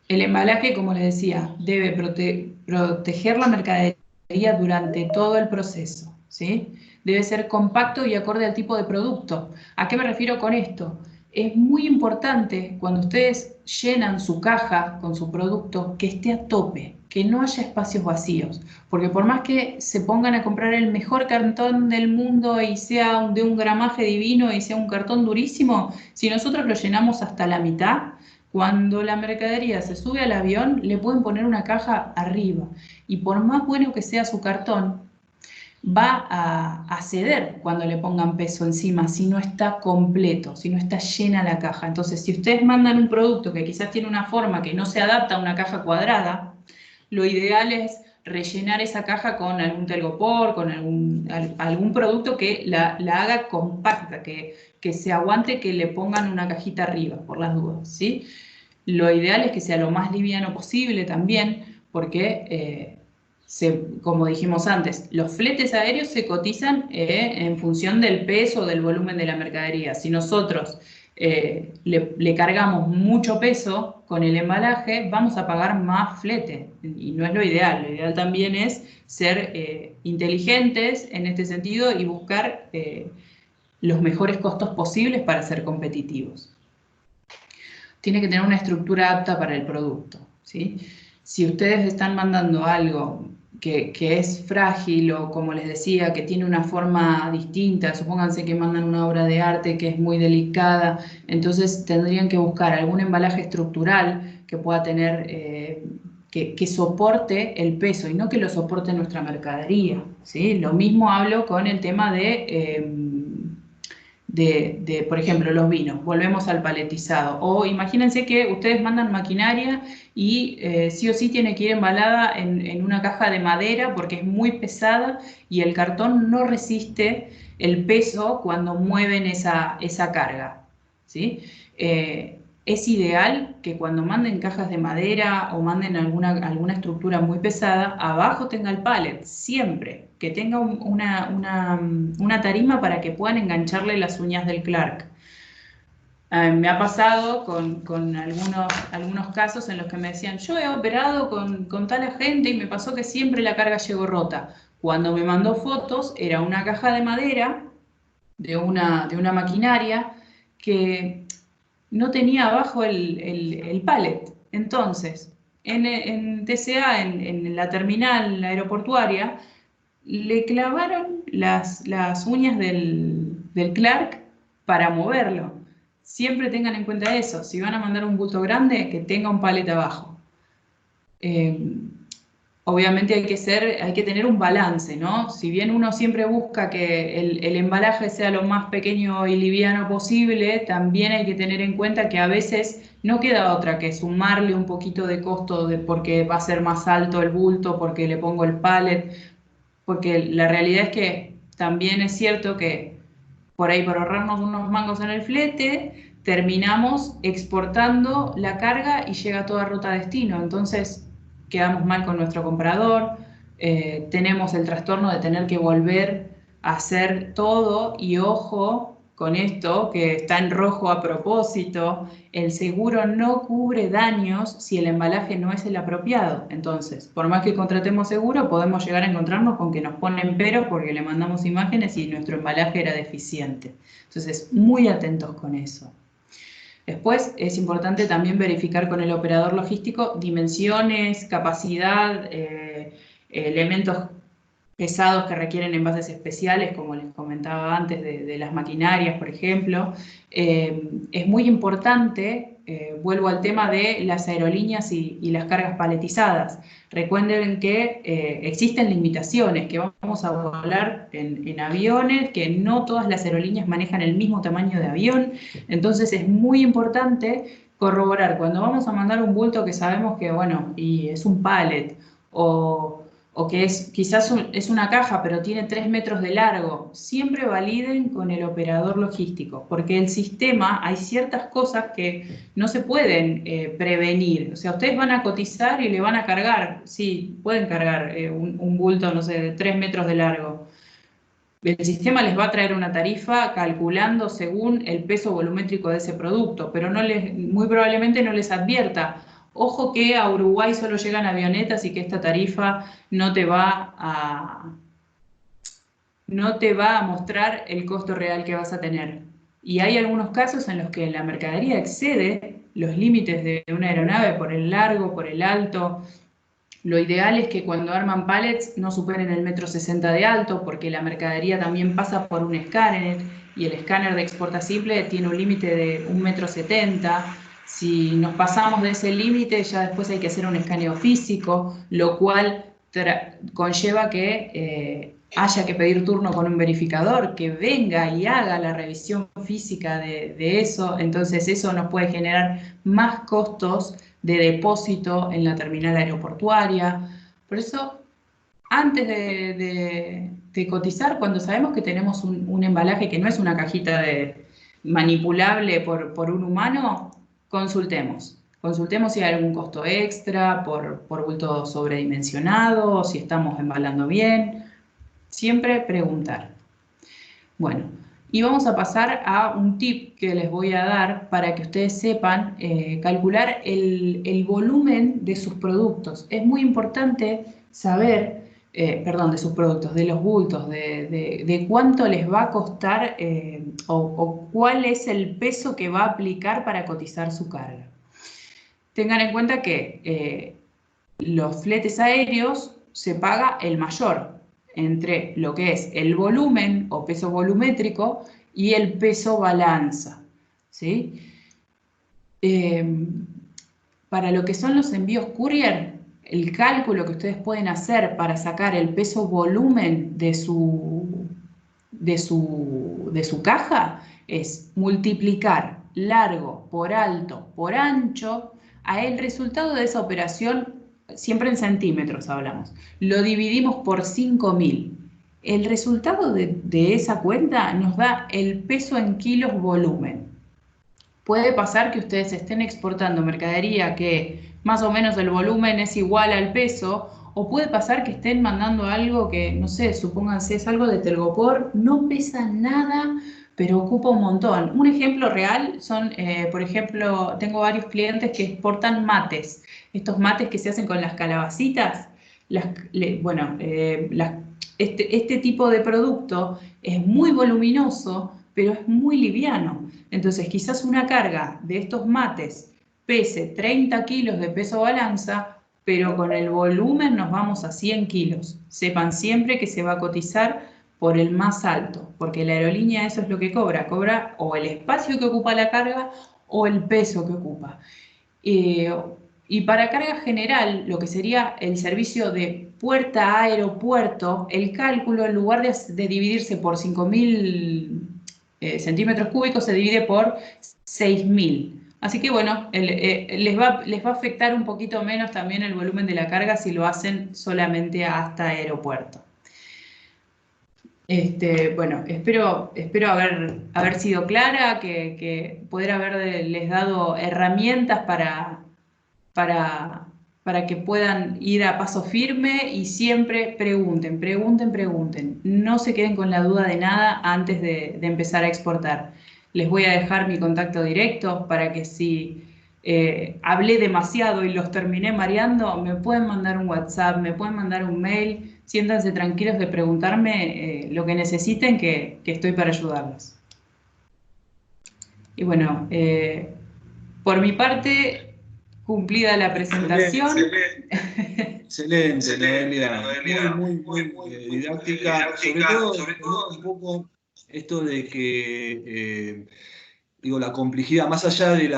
embalaje, como les decía, debe proteger la mercadería durante todo el proceso, ¿sí? Debe ser compacto y acorde al tipo de producto. ¿A qué me refiero con esto? Es muy importante cuando ustedes llenan su caja con su producto que esté a tope, que no haya espacios vacíos, porque por más que se pongan a comprar el mejor cartón del mundo y sea de un gramaje divino y sea un cartón durísimo, si nosotros lo llenamos hasta la mitad, cuando la mercadería se sube al avión, le pueden poner una caja arriba. Y por más bueno que sea su cartón, va a ceder cuando le pongan peso encima, si no está completo, si no está llena la caja. Entonces, si ustedes mandan un producto que quizás tiene una forma que no se adapta a una caja cuadrada, lo ideal es rellenar esa caja con algún telgopor, con algún producto que la haga compacta, que se aguante que le pongan una cajita arriba, por las dudas, ¿sí? Lo ideal es que sea lo más liviano posible también, porque, como dijimos antes, los fletes aéreos se cotizan en función del peso o del volumen de la mercadería. Si nosotros le cargamos mucho peso con el embalaje, vamos a pagar más flete, y no es lo ideal. Lo ideal también es ser inteligentes en este sentido y buscar los mejores costos posibles para ser competitivos. Tiene que tener una estructura apta para el producto, ¿sí? Si ustedes están mandando algo que es frágil o, como les decía, que tiene una forma distinta, supónganse que mandan una obra de arte que es muy delicada, entonces tendrían que buscar algún embalaje estructural que pueda tener, que soporte el peso y no que lo soporte nuestra mercadería, ¿sí? Lo mismo hablo con el tema por ejemplo, los vinos. Volvemos al paletizado. O imagínense que ustedes mandan maquinaria y sí o sí tiene que ir embalada en una caja de madera porque es muy pesada y el cartón no resiste el peso cuando mueven esa carga, ¿sí? Es ideal que cuando manden cajas de madera o manden alguna estructura muy pesada, abajo tenga el pallet, siempre. Que tenga una tarima para que puedan engancharle las uñas del Clark. Me ha pasado con algunos casos en los que me decían, yo he operado con tal agente y me pasó que siempre la carga llegó rota. Cuando me mandó fotos, era una caja de madera de una maquinaria que no tenía abajo el pallet. Entonces, en TCA, en la terminal aeroportuaria, le clavaron las uñas del Clark para moverlo. Siempre tengan en cuenta eso. Si van a mandar un bulto grande, que tenga un pallet abajo. Obviamente hay que tener un balance, ¿no? Si bien uno siempre busca que el embalaje sea lo más pequeño y liviano posible, también hay que tener en cuenta que a veces no queda otra que sumarle un poquito de costo porque va a ser más alto el bulto, porque le pongo el pallet, porque la realidad es que también es cierto que por ahí por ahorrarnos unos mangos en el flete, terminamos exportando la carga y llega toda rota a destino. Entonces quedamos mal con nuestro comprador, tenemos el trastorno de tener que volver a hacer todo y ojo con esto que está en rojo a propósito, el seguro no cubre daños si el embalaje no es el apropiado. Entonces, por más que contratemos seguro, podemos llegar a encontrarnos con que nos ponen peros porque le mandamos imágenes y nuestro embalaje era deficiente. Entonces, muy atentos con eso. Después es importante también verificar con el operador logístico dimensiones, capacidad, elementos pesados que requieren envases especiales, como les comentaba antes, de las maquinarias, por ejemplo. Es muy importante, vuelvo al tema de las aerolíneas y las cargas paletizadas. Recuerden que existen limitaciones, que vamos a volar en aviones, que no todas las aerolíneas manejan el mismo tamaño de avión, entonces es muy importante corroborar cuando vamos a mandar un bulto que sabemos que, bueno, y es un pallet, o que quizás es una caja, pero tiene 3 metros de largo, siempre validen con el operador logístico, porque el sistema, hay ciertas cosas que no se pueden prevenir. O sea, ustedes van a cotizar y le van a cargar, sí, pueden cargar un bulto, no sé, de 3 metros de largo. El sistema les va a traer una tarifa calculando según el peso volumétrico de ese producto, pero muy probablemente no les advierta. Ojo que a Uruguay solo llegan avionetas y que esta tarifa no te va a mostrar el costo real que vas a tener. Y hay algunos casos en los que la mercadería excede los límites de una aeronave por el largo, por el alto. Lo ideal es que cuando arman pallets no superen el 1,60 m de alto, porque la mercadería también pasa por un escáner y el escáner de exporta simple tiene un límite de 1,70 m. Si nos pasamos de ese límite, ya después hay que hacer un escaneo físico, lo cual conlleva que haya que pedir turno con un verificador que venga y haga la revisión física de eso. Entonces eso nos puede generar más costos de depósito en la terminal aeroportuaria. Por eso, antes de cotizar, cuando sabemos que tenemos un embalaje que no es una cajita manipulable por un humano, consultemos. Consultemos si hay algún costo extra por bulto sobredimensionado, si estamos embalando bien. Siempre preguntar. Bueno, y vamos a pasar a un tip que les voy a dar para que ustedes sepan calcular el volumen de sus productos. Es muy importante saber perdón, de sus productos, de los bultos, de cuánto les va a costar o cuál es el peso que va a aplicar para cotizar su carga. Tengan en cuenta que los fletes aéreos se paga el mayor entre lo que es el volumen o peso volumétrico y el peso balanza, ¿sí? Para lo que son los envíos courier, el cálculo que ustedes pueden hacer para sacar el peso volumen de su caja es multiplicar largo por alto por ancho. El resultado de esa operación, siempre en centímetros hablamos, lo dividimos por 5.000. El resultado de esa cuenta nos da el peso en kilos volumen. Puede pasar que ustedes estén exportando mercadería que más o menos el volumen es igual al peso, o puede pasar que estén mandando algo que, no sé, supónganse es algo de Telgopor, no pesa nada, pero ocupa un montón. Un ejemplo real son, por ejemplo, tengo varios clientes que exportan mates. Estos mates que se hacen con las calabacitas, este tipo de producto es muy voluminoso, pero es muy liviano. Entonces, quizás una carga de estos mates pese 30 kilos de peso balanza, pero con el volumen nos vamos a 100 kilos. Sepan siempre que se va a cotizar por el más alto, porque la aerolínea eso es lo que cobra. Cobra o el espacio que ocupa la carga o el peso que ocupa. Y para carga general, lo que sería el servicio de puerta a aeropuerto, el cálculo, en lugar de dividirse por 5.000 centímetros cúbicos, se divide por 6.000. Así que bueno, les va a afectar un poquito menos también el volumen de la carga si lo hacen solamente hasta aeropuerto. Bueno, espero haber sido clara, que poder haberles dado herramientas para que puedan ir a paso firme y siempre pregunten. No se queden con la duda de nada antes de empezar a exportar. Les voy a dejar mi contacto directo para que si hablé demasiado y los terminé mareando, me pueden mandar un WhatsApp, me pueden mandar un mail. Siéntanse tranquilos de preguntarme lo que necesiten, que estoy para ayudarlos. Y bueno, por mi parte, cumplida la presentación. Excelente, Noelia. Muy didáctica. Sobre todo un poco esto de que, la complejidad, más allá de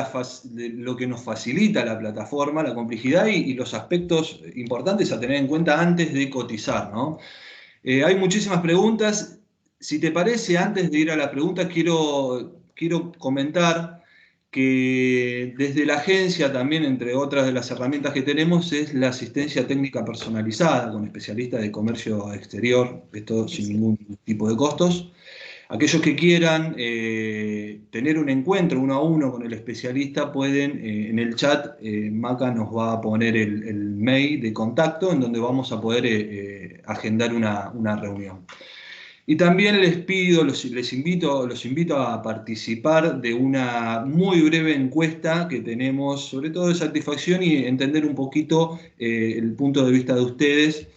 lo que nos facilita la plataforma, la complejidad y los aspectos importantes a tener en cuenta antes de cotizar, ¿no? Hay muchísimas preguntas. Si te parece, antes de ir a la pregunta, quiero comentar que desde la agencia también, entre otras de las herramientas que tenemos, es la asistencia técnica personalizada con especialistas de comercio exterior, esto sin ningún tipo de costos. Aquellos que quieran tener un encuentro uno a uno con el especialista pueden, en el chat, Maca nos va a poner el mail de contacto en donde vamos a poder agendar una reunión. Y también los invito a participar de una muy breve encuesta que tenemos, sobre todo de satisfacción y entender un poquito el punto de vista de ustedes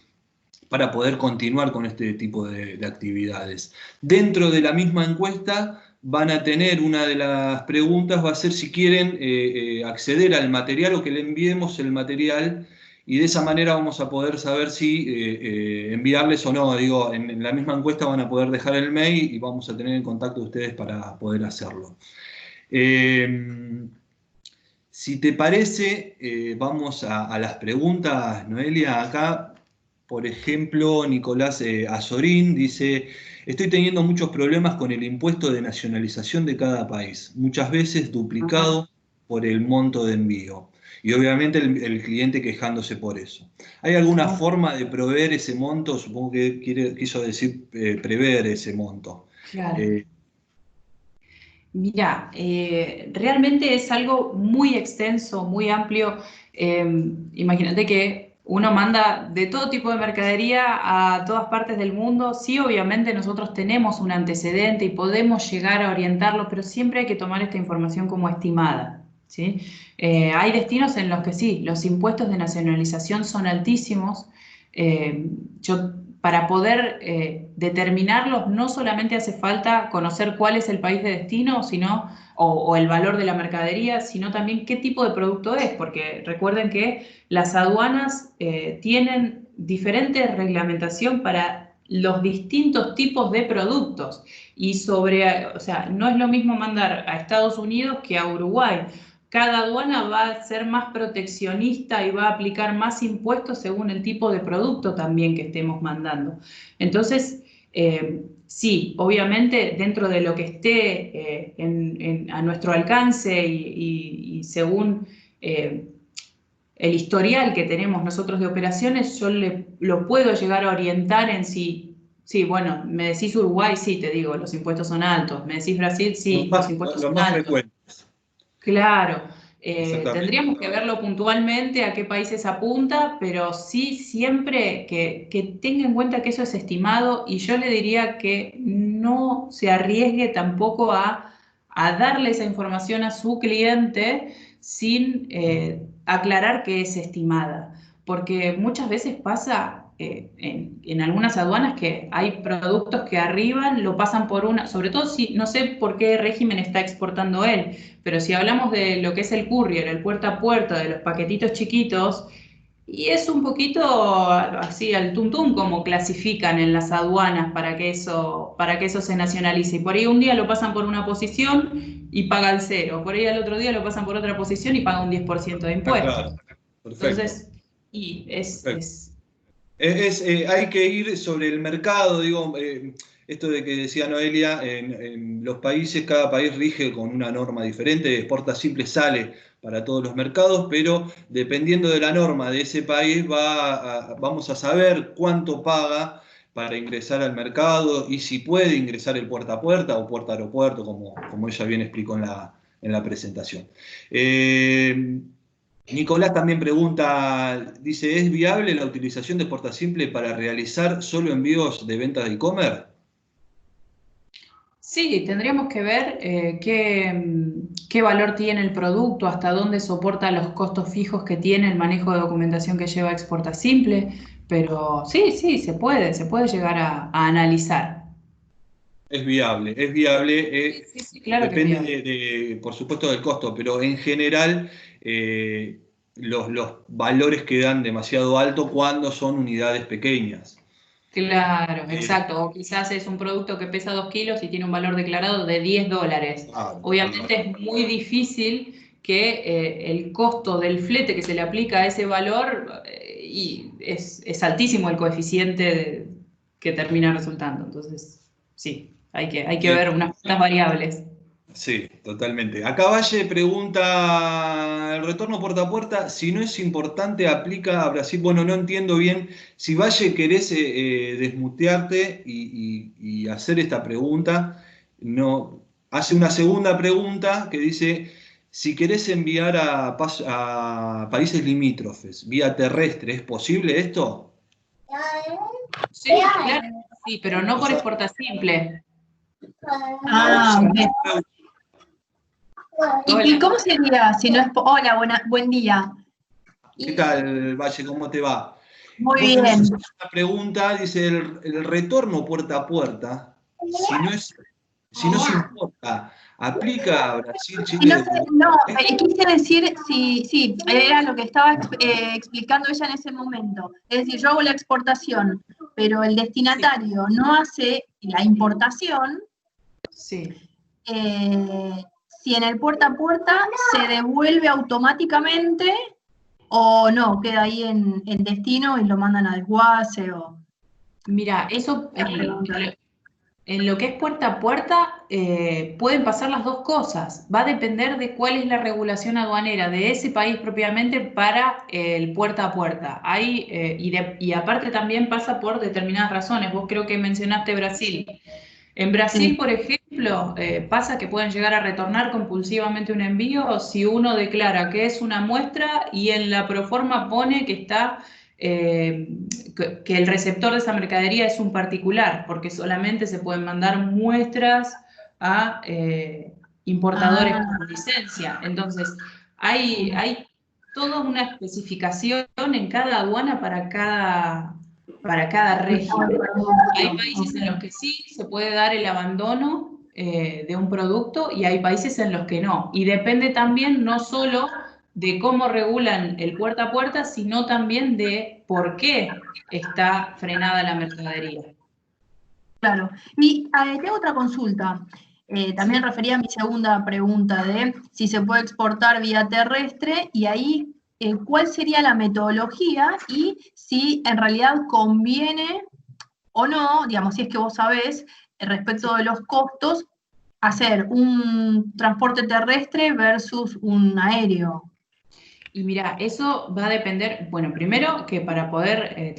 para poder continuar con este tipo de actividades. Dentro de la misma encuesta van a tener, una de las preguntas va a ser si quieren acceder al material o que le enviemos el material, y de esa manera vamos a poder saber si enviarles o no. Digo, en la misma encuesta van a poder dejar el mail y vamos a tener en contacto ustedes para poder hacerlo. Si te parece, vamos a las preguntas, Noelia. Acá, por ejemplo, Nicolás Azorín dice: estoy teniendo muchos problemas con el impuesto de nacionalización de cada país, muchas veces duplicado por el monto de envío. Y obviamente el cliente quejándose por eso. ¿Hay alguna forma de prever ese monto? Supongo que quiso decir prever ese monto. Claro. Mira, realmente es algo muy extenso, muy amplio. Imagínate que uno manda de todo tipo de mercadería a todas partes del mundo. Sí, obviamente nosotros tenemos un antecedente y podemos llegar a orientarlo, pero siempre hay que tomar esta información como estimada, ¿sí? Hay destinos en los que sí, los impuestos de nacionalización son altísimos. Para poder determinarlos no solamente hace falta conocer cuál es el país de destino, o el valor de la mercadería, sino también qué tipo de producto es, porque recuerden que las aduanas tienen diferente reglamentación para los distintos tipos de productos. O sea, no es lo mismo mandar a Estados Unidos que a Uruguay. Cada aduana va a ser más proteccionista y va a aplicar más impuestos según el tipo de producto también que estemos mandando. Entonces, sí, obviamente dentro de lo que esté a nuestro alcance y según el historial que tenemos nosotros de operaciones, yo lo puedo llegar a orientar en sí, bueno, me decís Uruguay, sí, te digo, los impuestos son altos. Me decís Brasil, sí, los impuestos Los son más altos. frecuentes. Claro, Exactamente. tendríamos que verlo puntualmente a qué países apunta, pero sí siempre que tenga en cuenta que eso es estimado, y yo le diría que no se arriesgue tampoco a darle esa información a su cliente sin aclarar que es estimada, porque muchas veces pasa en algunas aduanas que hay productos que arriban, lo pasan por una, sobre todo si no sé por qué régimen está exportando él. Pero si hablamos de lo que es el courier, el puerta a puerta, de los paquetitos chiquitos, y es un poquito así al tuntum como clasifican en las aduanas para que eso se nacionalice. Y por ahí un día lo pasan por una posición y paga el cero. Por ahí al otro día lo pasan por otra posición y paga un 10% de Ah, claro. impuestos. Perfecto. Entonces, y es, Perfecto. es Hay que ir sobre el mercado, digo, esto de que decía Noelia, en los países, cada país rige con una norma diferente, exporta simple sale para todos los mercados, pero dependiendo de la norma de ese país vamos a saber cuánto paga para ingresar al mercado y si puede ingresar el puerta a puerta o puerta a aeropuerto, como ella bien explicó en la presentación. Nicolás también pregunta, dice, ¿es viable la utilización de Portasimple para realizar solo envíos de ventas de e-commerce? Sí, tendríamos que ver qué valor tiene el producto, hasta dónde soporta los costos fijos que tiene el manejo de documentación que lleva Exporta Simple, pero sí, sí, se puede llegar a analizar. Es viable, Sí, sí, sí, claro que es depende viable. por supuesto del costo, pero en general los valores quedan demasiado altos cuando son unidades pequeñas. Claro, Eh, exacto. O quizás es un producto que pesa 2 kilos y tiene un valor declarado de $10. tal cual. Obviamente es muy difícil que el costo del flete que se le aplica a ese valor, y es altísimo el coeficiente que termina resultando. Entonces, sí, hay que Bien. ver unas cuantas variables. Sí, totalmente. Acá Valle pregunta, el retorno puerta a puerta, si no es importante, aplica a Brasil. Bueno, no entiendo bien. Si Valle querés desmutearte y hacer esta pregunta, no, hace una segunda pregunta que dice, si querés enviar a países limítrofes, vía terrestre, ¿es posible esto? Sí, claro, sí, pero no O por sea, exporta simple. o Ah, sea, ok. ¿Y Hola. cómo sería si no es... Hola, buen día. ¿qué Y, tal, Valle? ¿Cómo te va? muy Vos tenés bien. una pregunta, dice el retorno puerta a puerta, si no se importa, ¿aplica a Brasil, Y no Chile, sé, Uruguay? no, quise decir si, sí, era lo que estaba explicando ella en ese momento. Es decir, yo hago la exportación, pero el Sí, destinatario no hace la importación. sí. eh, si en el puerta a puerta se devuelve automáticamente o no, queda ahí en destino y lo mandan a desguace o... Mira, eso Esa pregunta. en lo que es puerta a puerta pueden pasar las dos cosas. Va a depender de cuál es la regulación aduanera de ese país propiamente para el puerta a puerta. Y aparte también pasa por determinadas razones. Vos creo que mencionaste Brasil. En Brasil, Sí. por ejemplo, pasa que pueden llegar a retornar compulsivamente un envío si uno declara que es una muestra y en la proforma pone que está que el receptor de esa mercadería es un particular, porque solamente se pueden mandar muestras a importadores Ah, con licencia. Entonces, hay toda una especificación en cada aduana para cada régimen. Hay países en los que sí se puede dar el abandono de un producto y hay países en los que no. Y depende también no solo de cómo regulan el puerta a puerta, sino también de por qué está frenada la mercadería. Claro. Tengo otra consulta. También refería a mi segunda pregunta de si se puede exportar vía terrestre y ahí cuál sería la metodología y si en realidad conviene o no, digamos, si es que vos sabés, respecto de los costos, hacer un transporte terrestre versus un aéreo. Y mira, eso va a depender, bueno, primero que para poder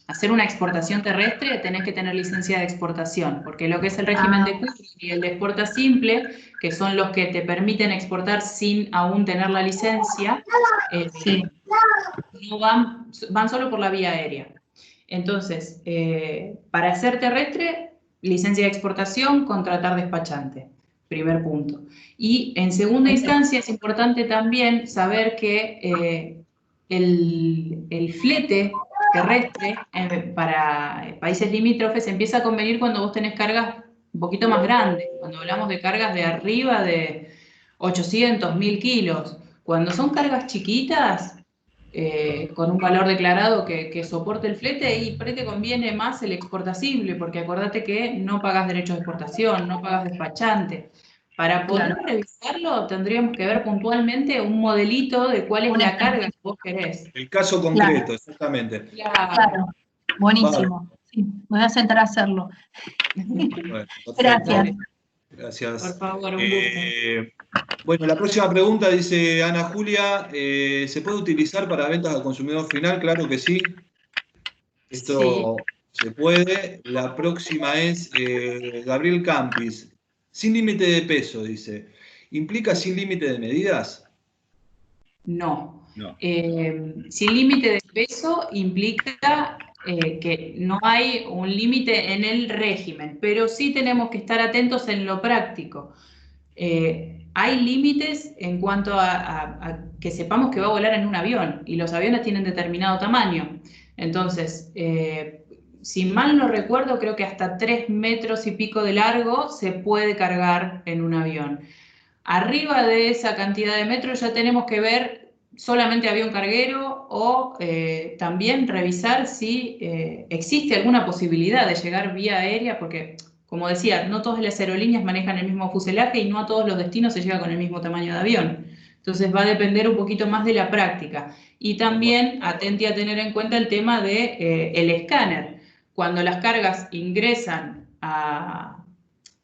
hacer una exportación terrestre tenés que tener licencia de exportación, porque lo que es el régimen de cupos y el de exporta simple, que son los que te permiten exportar sin aún tener la licencia, no van solo por la vía aérea. Entonces, para hacer terrestre, licencia de exportación, contratar despachante. Primer punto. Y en segunda instancia es importante también saber que el flete terrestre para países limítrofes empieza a convenir cuando vos tenés cargas un poquito más grandes, cuando hablamos de cargas de arriba de 800, 1000 kilos. Cuando son cargas chiquitas, con un valor declarado que soporte el flete, y por ahí te conviene más el exportasible, porque acordate que no pagas derechos de exportación, no pagas despachante. Para poder revisarlo, tendríamos que ver puntualmente un modelito de cuál es la carga que vos querés. El caso concreto, exactamente. Claro, buenísimo. Sí, me voy a sentar a hacerlo. Bueno, gracias. Gracias. Por favor, un gusto. Bueno, la próxima pregunta dice Ana Julia, ¿se puede utilizar para ventas al consumidor final? Claro que sí. Esto se puede. La próxima es Gabriel Campis. Sin límite de peso, dice. ¿Implica sin límite de medidas? No. Sin límite de peso implica que no hay un límite en el régimen, pero sí tenemos que estar atentos en lo práctico. Hay límites en cuanto a que sepamos que va a volar en un avión, y los aviones tienen determinado tamaño. Entonces, si mal no recuerdo, creo que hasta 3 metros y pico de largo se puede cargar en un avión. Arriba de esa cantidad de metros ya tenemos que ver solamente avión carguero o también revisar si existe alguna posibilidad de llegar vía aérea, porque, como decía, no todas las aerolíneas manejan el mismo fuselaje y no a todos los destinos se llega con el mismo tamaño de avión. Entonces va a depender un poquito más de la práctica. Y también atente a tener en cuenta el tema de el escáner. Cuando las cargas ingresan a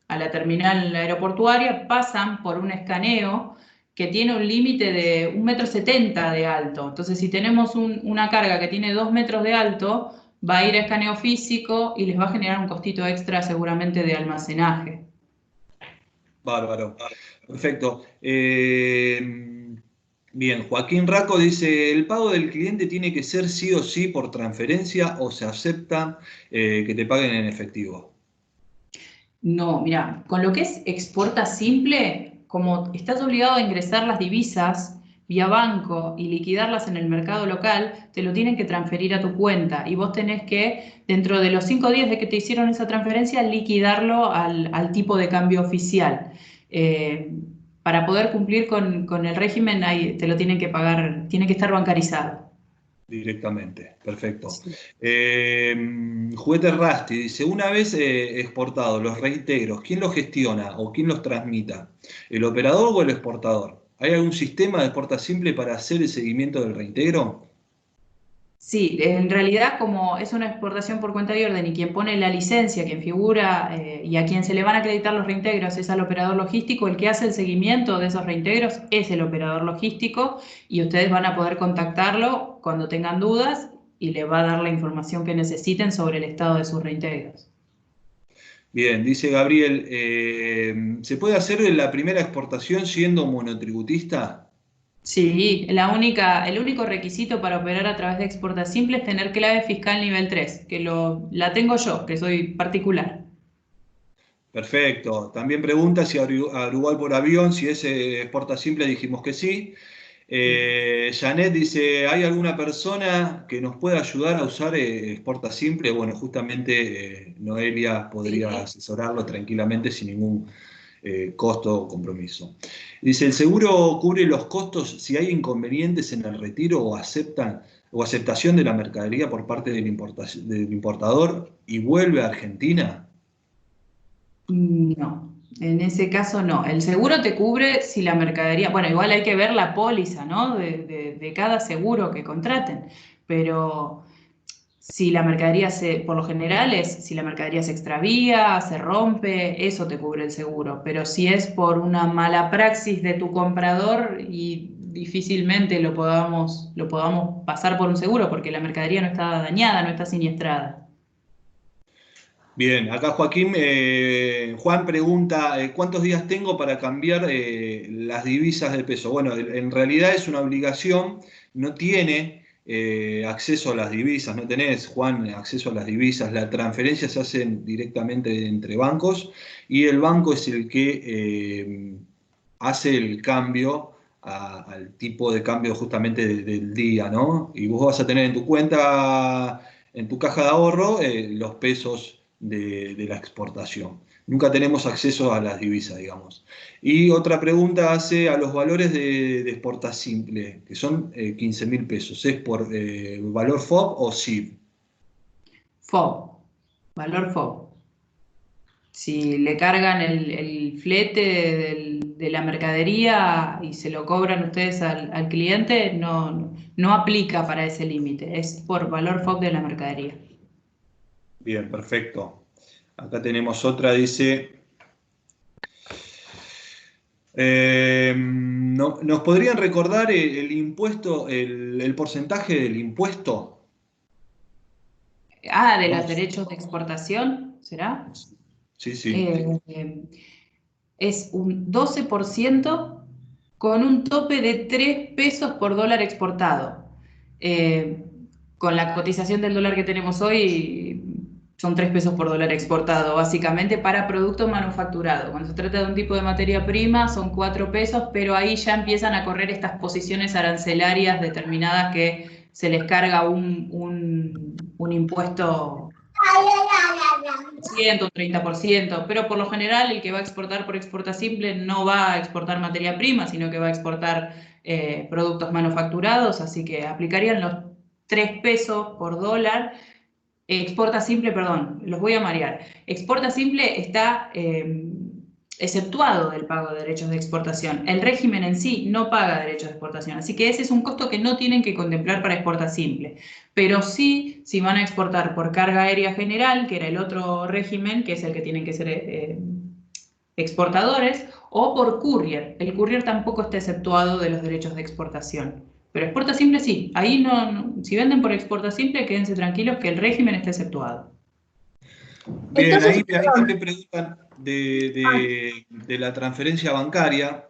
la terminal aeroportuaria, pasan por un escaneo que tiene un límite de 1,70 m de alto. Entonces, si tenemos una carga que tiene 2 metros de alto, va a ir a escaneo físico y les va a generar un costito extra seguramente de almacenaje. Bárbaro. Perfecto. Bien, Joaquín Raco dice, ¿el pago del cliente tiene que ser sí o sí por transferencia o se acepta que te paguen en efectivo? No, mira, con lo que es exporta simple, como estás obligado a ingresar las divisas vía banco y liquidarlas en el mercado local, te lo tienen que transferir a tu cuenta y vos tenés que, dentro de los 5 días de que te hicieron esa transferencia, liquidarlo al tipo de cambio oficial. Para poder cumplir con el régimen, te lo tienen que pagar, tiene que estar bancarizado. Directamente, perfecto. Sí. Juguete Rasti dice, una vez exportados los reintegros, ¿quién los gestiona o quién los transmita? ¿El operador o el exportador? ¿Hay algún sistema de exporta simple para hacer el seguimiento del reintegro? Sí, en realidad, como es una exportación por cuenta de orden y quien pone la licencia, quien figura y a quien se le van a acreditar los reintegros es al operador logístico, el que hace el seguimiento de esos reintegros es el operador logístico y ustedes van a poder contactarlo cuando tengan dudas y le va a dar la información que necesiten sobre el estado de sus reintegros. Bien, dice Gabriel, ¿se puede hacer la primera exportación siendo monotributista? Sí, el único requisito para operar a través de exporta simple es tener clave fiscal nivel 3, que la tengo yo, que soy particular. Perfecto. También pregunta si a Uruguay por avión, si es exporta simple, dijimos que sí. Janet dice, ¿hay alguna persona que nos pueda ayudar a usar Exporta Simple? Bueno, justamente Noelia podría Sí. asesorarlo tranquilamente sin ningún costo o compromiso. Dice, ¿el seguro cubre los costos si hay inconvenientes en el retiro o aceptación de la mercadería por parte del importador y vuelve a Argentina? No, en ese caso no. El seguro te cubre si la mercadería, bueno, igual hay que ver la póliza, ¿no? De cada seguro que contraten, pero si la mercadería por lo general es, si la mercadería se extravía, se rompe, eso te cubre el seguro, pero si es por una mala praxis de tu comprador y difícilmente lo podamos pasar por un seguro porque la mercadería no está dañada, no está siniestrada. Bien, acá Juan pregunta, ¿cuántos días tengo para cambiar las divisas de peso? Bueno, en realidad es una obligación, no tiene acceso a las divisas, no tenés, Juan, acceso a las divisas, las transferencias se hacen directamente entre bancos y el banco es el que hace el cambio al tipo de cambio justamente del día, ¿no? Y vos vas a tener en tu cuenta, en tu caja de ahorro, los pesos de la exportación. Nunca tenemos acceso a las divisas, digamos. Y otra pregunta hace a los valores de Exporta Simple, que son 15.000 pesos. ¿Es por valor FOB o SIB? FOB, valor FOB. Si le cargan el flete de la mercadería y se lo cobran ustedes al cliente, no aplica para ese límite, es por valor FOB de la mercadería. Bien, perfecto. Acá tenemos otra, dice, ¿nos podrían recordar el impuesto, el porcentaje del impuesto? Ah, de los Vamos. derechos de exportación, ¿será? Sí, sí. Eh, es un 12% con un tope de 3 pesos por dólar exportado. Eh, con la cotización del dólar que tenemos hoy, son 3 pesos por dólar exportado, básicamente para producto manufacturado. Cuando se trata de un tipo de materia prima, son 4 pesos, pero ahí ya empiezan a correr estas posiciones arancelarias determinadas que se les carga un impuesto 100, un 30%, pero por lo general el que va a exportar por Exporta Simple no va a exportar materia prima, sino que va a exportar productos manufacturados, así que aplicarían los 3 pesos por dólar. Exporta Simple, perdón, los voy a marear. Exporta Simple está exceptuado del pago de derechos de exportación. El régimen en sí no paga derechos de exportación, así que ese es un costo que no tienen que contemplar para Exporta Simple. Pero sí, si van a exportar por carga aérea general, que era el otro régimen, que es el que tienen que ser exportadores, o por courier. El courier tampoco está exceptuado de los derechos de exportación. Pero Exporta Simple sí. Ahí si venden por Exporta Simple, quédense tranquilos que el régimen está exceptuado. Bien, Entonces, ahí perdón, también preguntan de la transferencia bancaria.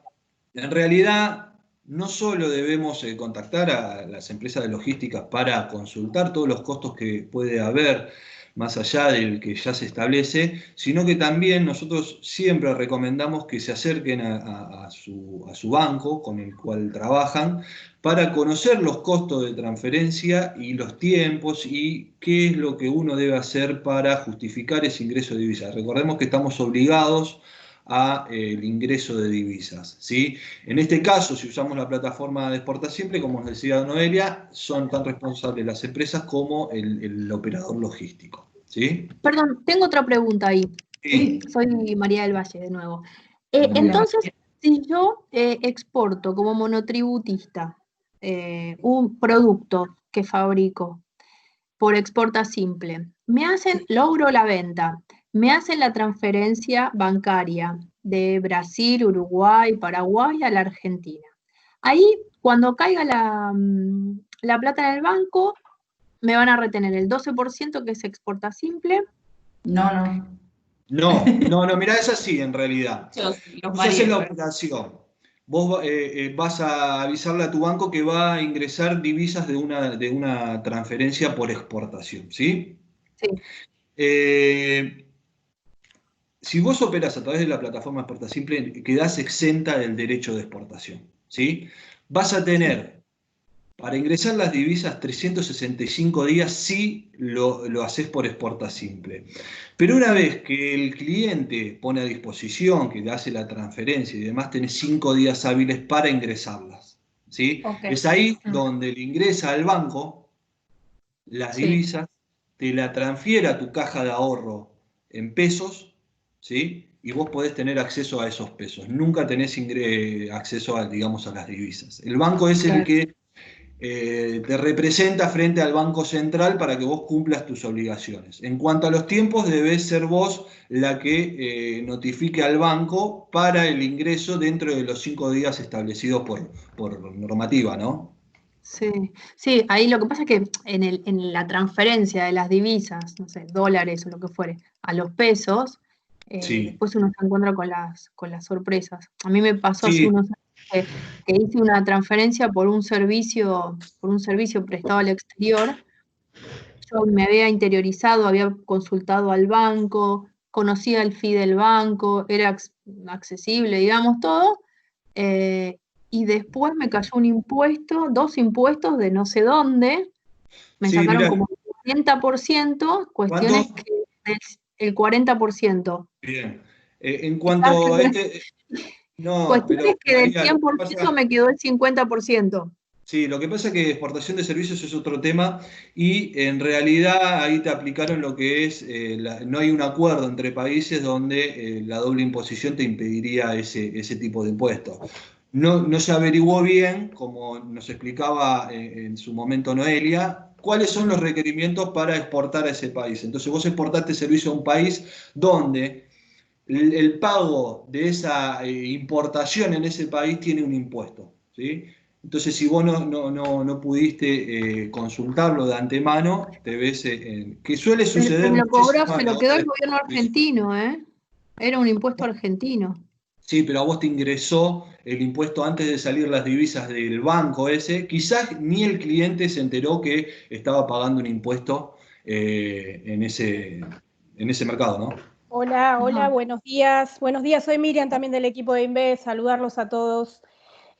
En realidad, no solo debemos contactar a las empresas de logística para consultar todos los costos que puede haber más allá del que ya se establece, sino que también nosotros siempre recomendamos que se acerquen a su banco con el cual trabajan para conocer los costos de transferencia y los tiempos y qué es lo que uno debe hacer para justificar ese ingreso de divisas. Recordemos que estamos obligados al ingreso de divisas, ¿sí? En este caso, si usamos la plataforma de Exporta Simple, como nos decía Noelia, son tan responsables las empresas como el operador logístico, ¿sí? perdón, tengo otra pregunta ahí. Sí. Soy María del Valle de nuevo. Hola, Entonces, si yo exporto como monotributista un producto que fabrico por Exporta Simple, logro la venta, me hacen la transferencia bancaria de Brasil, Uruguay, Paraguay a la Argentina. Ahí, cuando caiga la plata en el banco, me van a retener el 12% que es Exporta Simple. no. No, mirá, es así en realidad. Los Vos haces la mareé. operación, vos vas a avisarle a tu banco que va a ingresar divisas de una transferencia por exportación, ¿sí? Sí. Eh, si vos operás a través de la plataforma Exporta Simple, quedás exenta del derecho de exportación, ¿sí? vas a tener para ingresar las divisas 365 días si lo haces por exporta simple. Pero una vez que el cliente pone a disposición, que le hace la transferencia y demás, tenés 5 días hábiles para ingresarlas, ¿sí? Okay. Es ahí donde le ingresa al banco las divisas, te la transfiere a tu caja de ahorro en pesos, ¿sí? Y vos podés tener acceso a esos pesos. Nunca tenés acceso a, digamos, a las divisas. El banco es el que te representa frente al Banco Central para que vos cumplas tus obligaciones. En cuanto a los tiempos, debes ser vos la que notifique al banco para el ingreso dentro de los 5 días establecidos por normativa, ¿no? Sí, sí, ahí lo que pasa es que en la transferencia de las divisas, no sé, dólares o lo que fuere, a los pesos, Sí. después uno se encuentra con las sorpresas. A mí me pasó hace Sí. unos años que hice una transferencia por un servicio prestado al exterior. Yo me había interiorizado, había consultado al banco, conocía el fee del banco, era accesible, digamos, todo. Y después me cayó un impuesto, 2 impuestos de no sé dónde, me Sí, sacaron mirá, como el 40%, cuestiones ¿cuánto? que el 40%. Bien. En cuanto a este... No, Cuestiones pero que del María, lo que 100% pasa... me quedó el 50%. Sí, lo que pasa es que exportación de servicios es otro tema y en realidad ahí te aplicaron lo que es, no hay un acuerdo entre países donde la doble imposición te impediría ese tipo de impuestos. No se averiguó bien, como nos explicaba en su momento Noelia, cuáles son los requerimientos para exportar a ese país. Entonces vos exportaste servicio a un país donde el pago de esa importación en ese país tiene un impuesto, ¿sí? Entonces, si vos no pudiste consultarlo de antemano, te ves que suele suceder Me lo cobró, muchísimo se en la lo quedó otra el gobierno servicio. argentino, ¿eh? Era un impuesto argentino. Sí, pero a vos te ingresó el impuesto antes de salir las divisas del banco ese. Quizás ni el cliente se enteró que estaba pagando un impuesto en ese mercado, ¿no? Hola, hola, Ajá. buenos días. Buenos días, soy Miriam también del equipo de Inves, saludarlos a todos.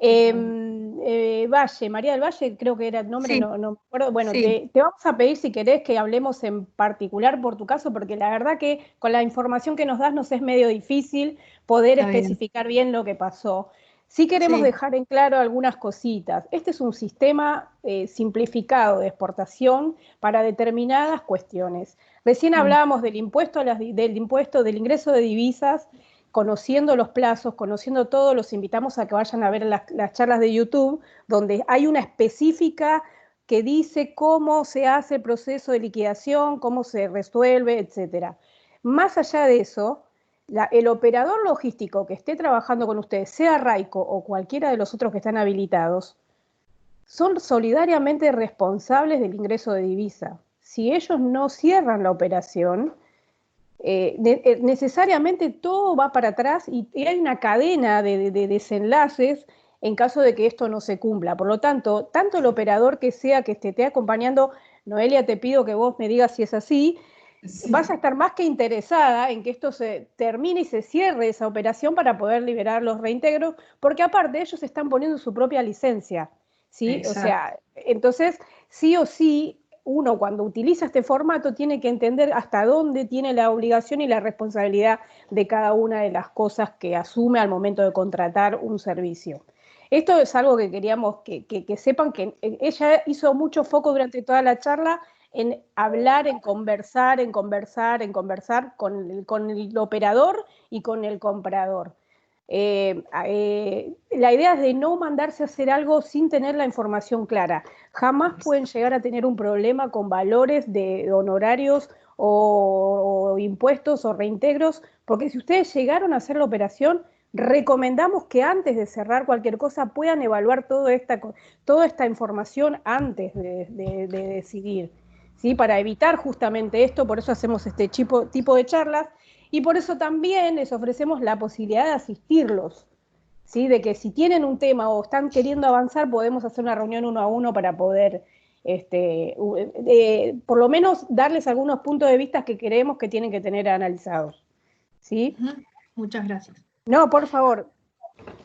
Valle, María del Valle, creo que era el nombre, Sí, no me acuerdo. Bueno, sí, te vamos a pedir si querés que hablemos en particular por tu caso, porque la verdad que con la información que nos das nos es medio difícil poder está bien. especificar bien lo que pasó. Sí queremos Sí. dejar en claro algunas cositas. Este es un sistema simplificado de exportación para determinadas cuestiones. Recién hablábamos del impuesto, del ingreso de divisas, conociendo los plazos, conociendo todo, los invitamos a que vayan a ver las charlas de YouTube, donde hay una específica que dice cómo se hace el proceso de liquidación, cómo se resuelve, etc. Más allá de eso, el operador logístico que esté trabajando con ustedes, sea Raico o cualquiera de los otros que están habilitados, son solidariamente responsables del ingreso de divisa. Si ellos no cierran la operación, necesariamente todo va para atrás y hay una cadena de desenlaces en caso de que esto no se cumpla. Por lo tanto, tanto el operador que sea que te esté acompañando, Noelia, te pido que vos me digas si es así, vas a estar más que interesada en que esto se termine y se cierre esa operación para poder liberar los reintegros, porque aparte ellos están poniendo su propia licencia, ¿sí? Exacto. O sea, entonces, sí o sí, uno cuando utiliza este formato tiene que entender hasta dónde tiene la obligación y la responsabilidad de cada una de las cosas que asume al momento de contratar un servicio. Esto es algo que queríamos que sepan que ella hizo mucho foco durante toda la charla en hablar, en conversar con el operador y con el comprador. La idea es de no mandarse a hacer algo sin tener la información clara. Jamás pueden llegar a tener un problema con valores de honorarios o impuestos o reintegros, porque si ustedes llegaron a hacer la operación, recomendamos que antes de cerrar cualquier cosa puedan evaluar toda esta información antes de decidir, ¿sí? Para evitar justamente esto, por eso hacemos este tipo de charlas y por eso también les ofrecemos la posibilidad de asistirlos, ¿sí? De que si tienen un tema o están queriendo avanzar, podemos hacer una reunión 1 a 1 para poder, por lo menos, darles algunos puntos de vista que creemos que tienen que tener analizados, ¿sí? Muchas gracias. No, por favor.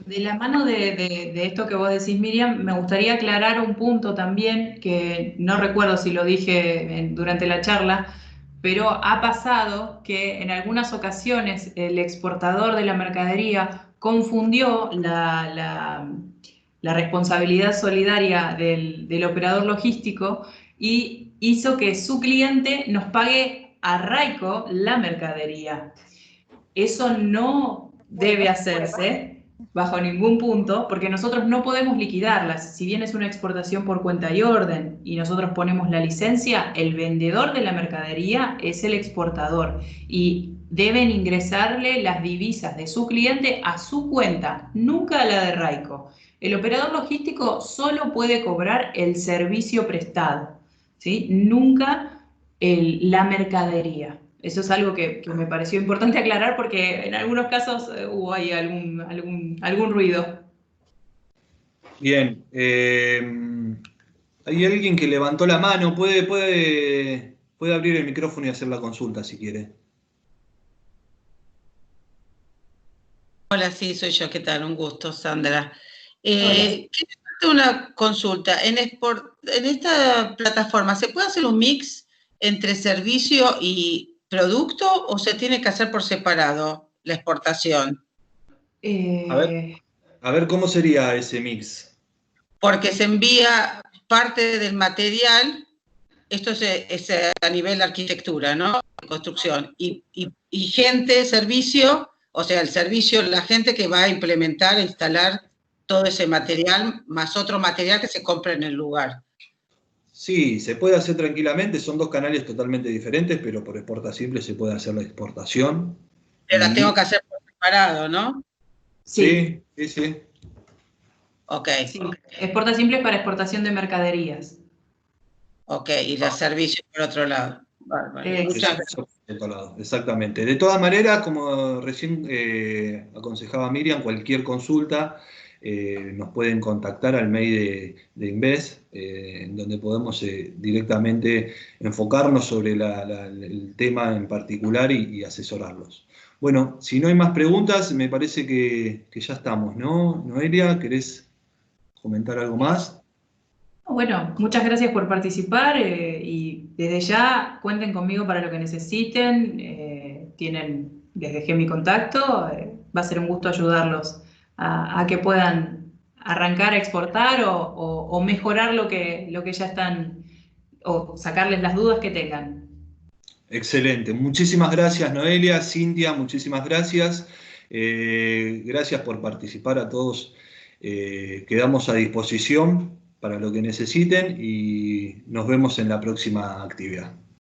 De la mano de esto que vos decís, Miriam, me gustaría aclarar un punto también, que no recuerdo si lo dije durante la charla, pero ha pasado que en algunas ocasiones el exportador de la mercadería confundió la responsabilidad solidaria del operador logístico y hizo que su cliente nos pague a Raico la mercadería. Eso no debe hacerse bajo ningún punto, porque nosotros no podemos liquidarlas. Si bien es una exportación por cuenta y orden y nosotros ponemos la licencia, el vendedor de la mercadería es el exportador y deben ingresarle las divisas de su cliente a su cuenta, nunca a la de Raico. El operador logístico solo puede cobrar el servicio prestado, ¿sí? Nunca la mercadería. Eso es algo que me pareció importante aclarar porque en algunos casos hubo ahí algún ruido. Bien. Hay alguien que levantó la mano. Puede abrir el micrófono y hacer la consulta si quiere. Hola, sí, soy yo. ¿Qué tal? Un gusto, Sandra. Quiero hacerte una consulta. En esta plataforma, ¿se puede hacer un mix entre servicio y producto o se tiene que hacer por separado la exportación? A ver, ¿cómo sería ese mix? Porque se envía parte del material, esto es a nivel de arquitectura, ¿no? Construcción. Y gente, servicio, o sea, el servicio, la gente que va a implementar, instalar todo ese material, más otro material que se compra en el lugar. Sí, se puede hacer tranquilamente, son dos canales totalmente diferentes, pero por exporta simple se puede hacer la exportación. Pero la tengo que hacer por separado, ¿no? Sí, sí, sí. Ok. Sí. Exporta simple para exportación de mercaderías. Ok, y los servicios por otro lado. Muchas gracias. Exactamente. De todas maneras, como recién aconsejaba Miriam, cualquier consulta nos pueden contactar al mail de Inves, en donde podemos directamente enfocarnos sobre el tema en particular y asesorarlos. Bueno, si no hay más preguntas, me parece que ya estamos, ¿no? Noelia, ¿querés comentar algo más? Bueno, muchas gracias por participar y desde ya cuenten conmigo para lo que necesiten. Les dejé mi contacto. Va a ser un gusto ayudarlos a que puedan arrancar a exportar o mejorar lo que ya están, o sacarles las dudas que tengan. Excelente. Muchísimas gracias, Noelia, Cintia, muchísimas gracias. Gracias por participar a todos. Quedamos a disposición para lo que necesiten y nos vemos en la próxima actividad.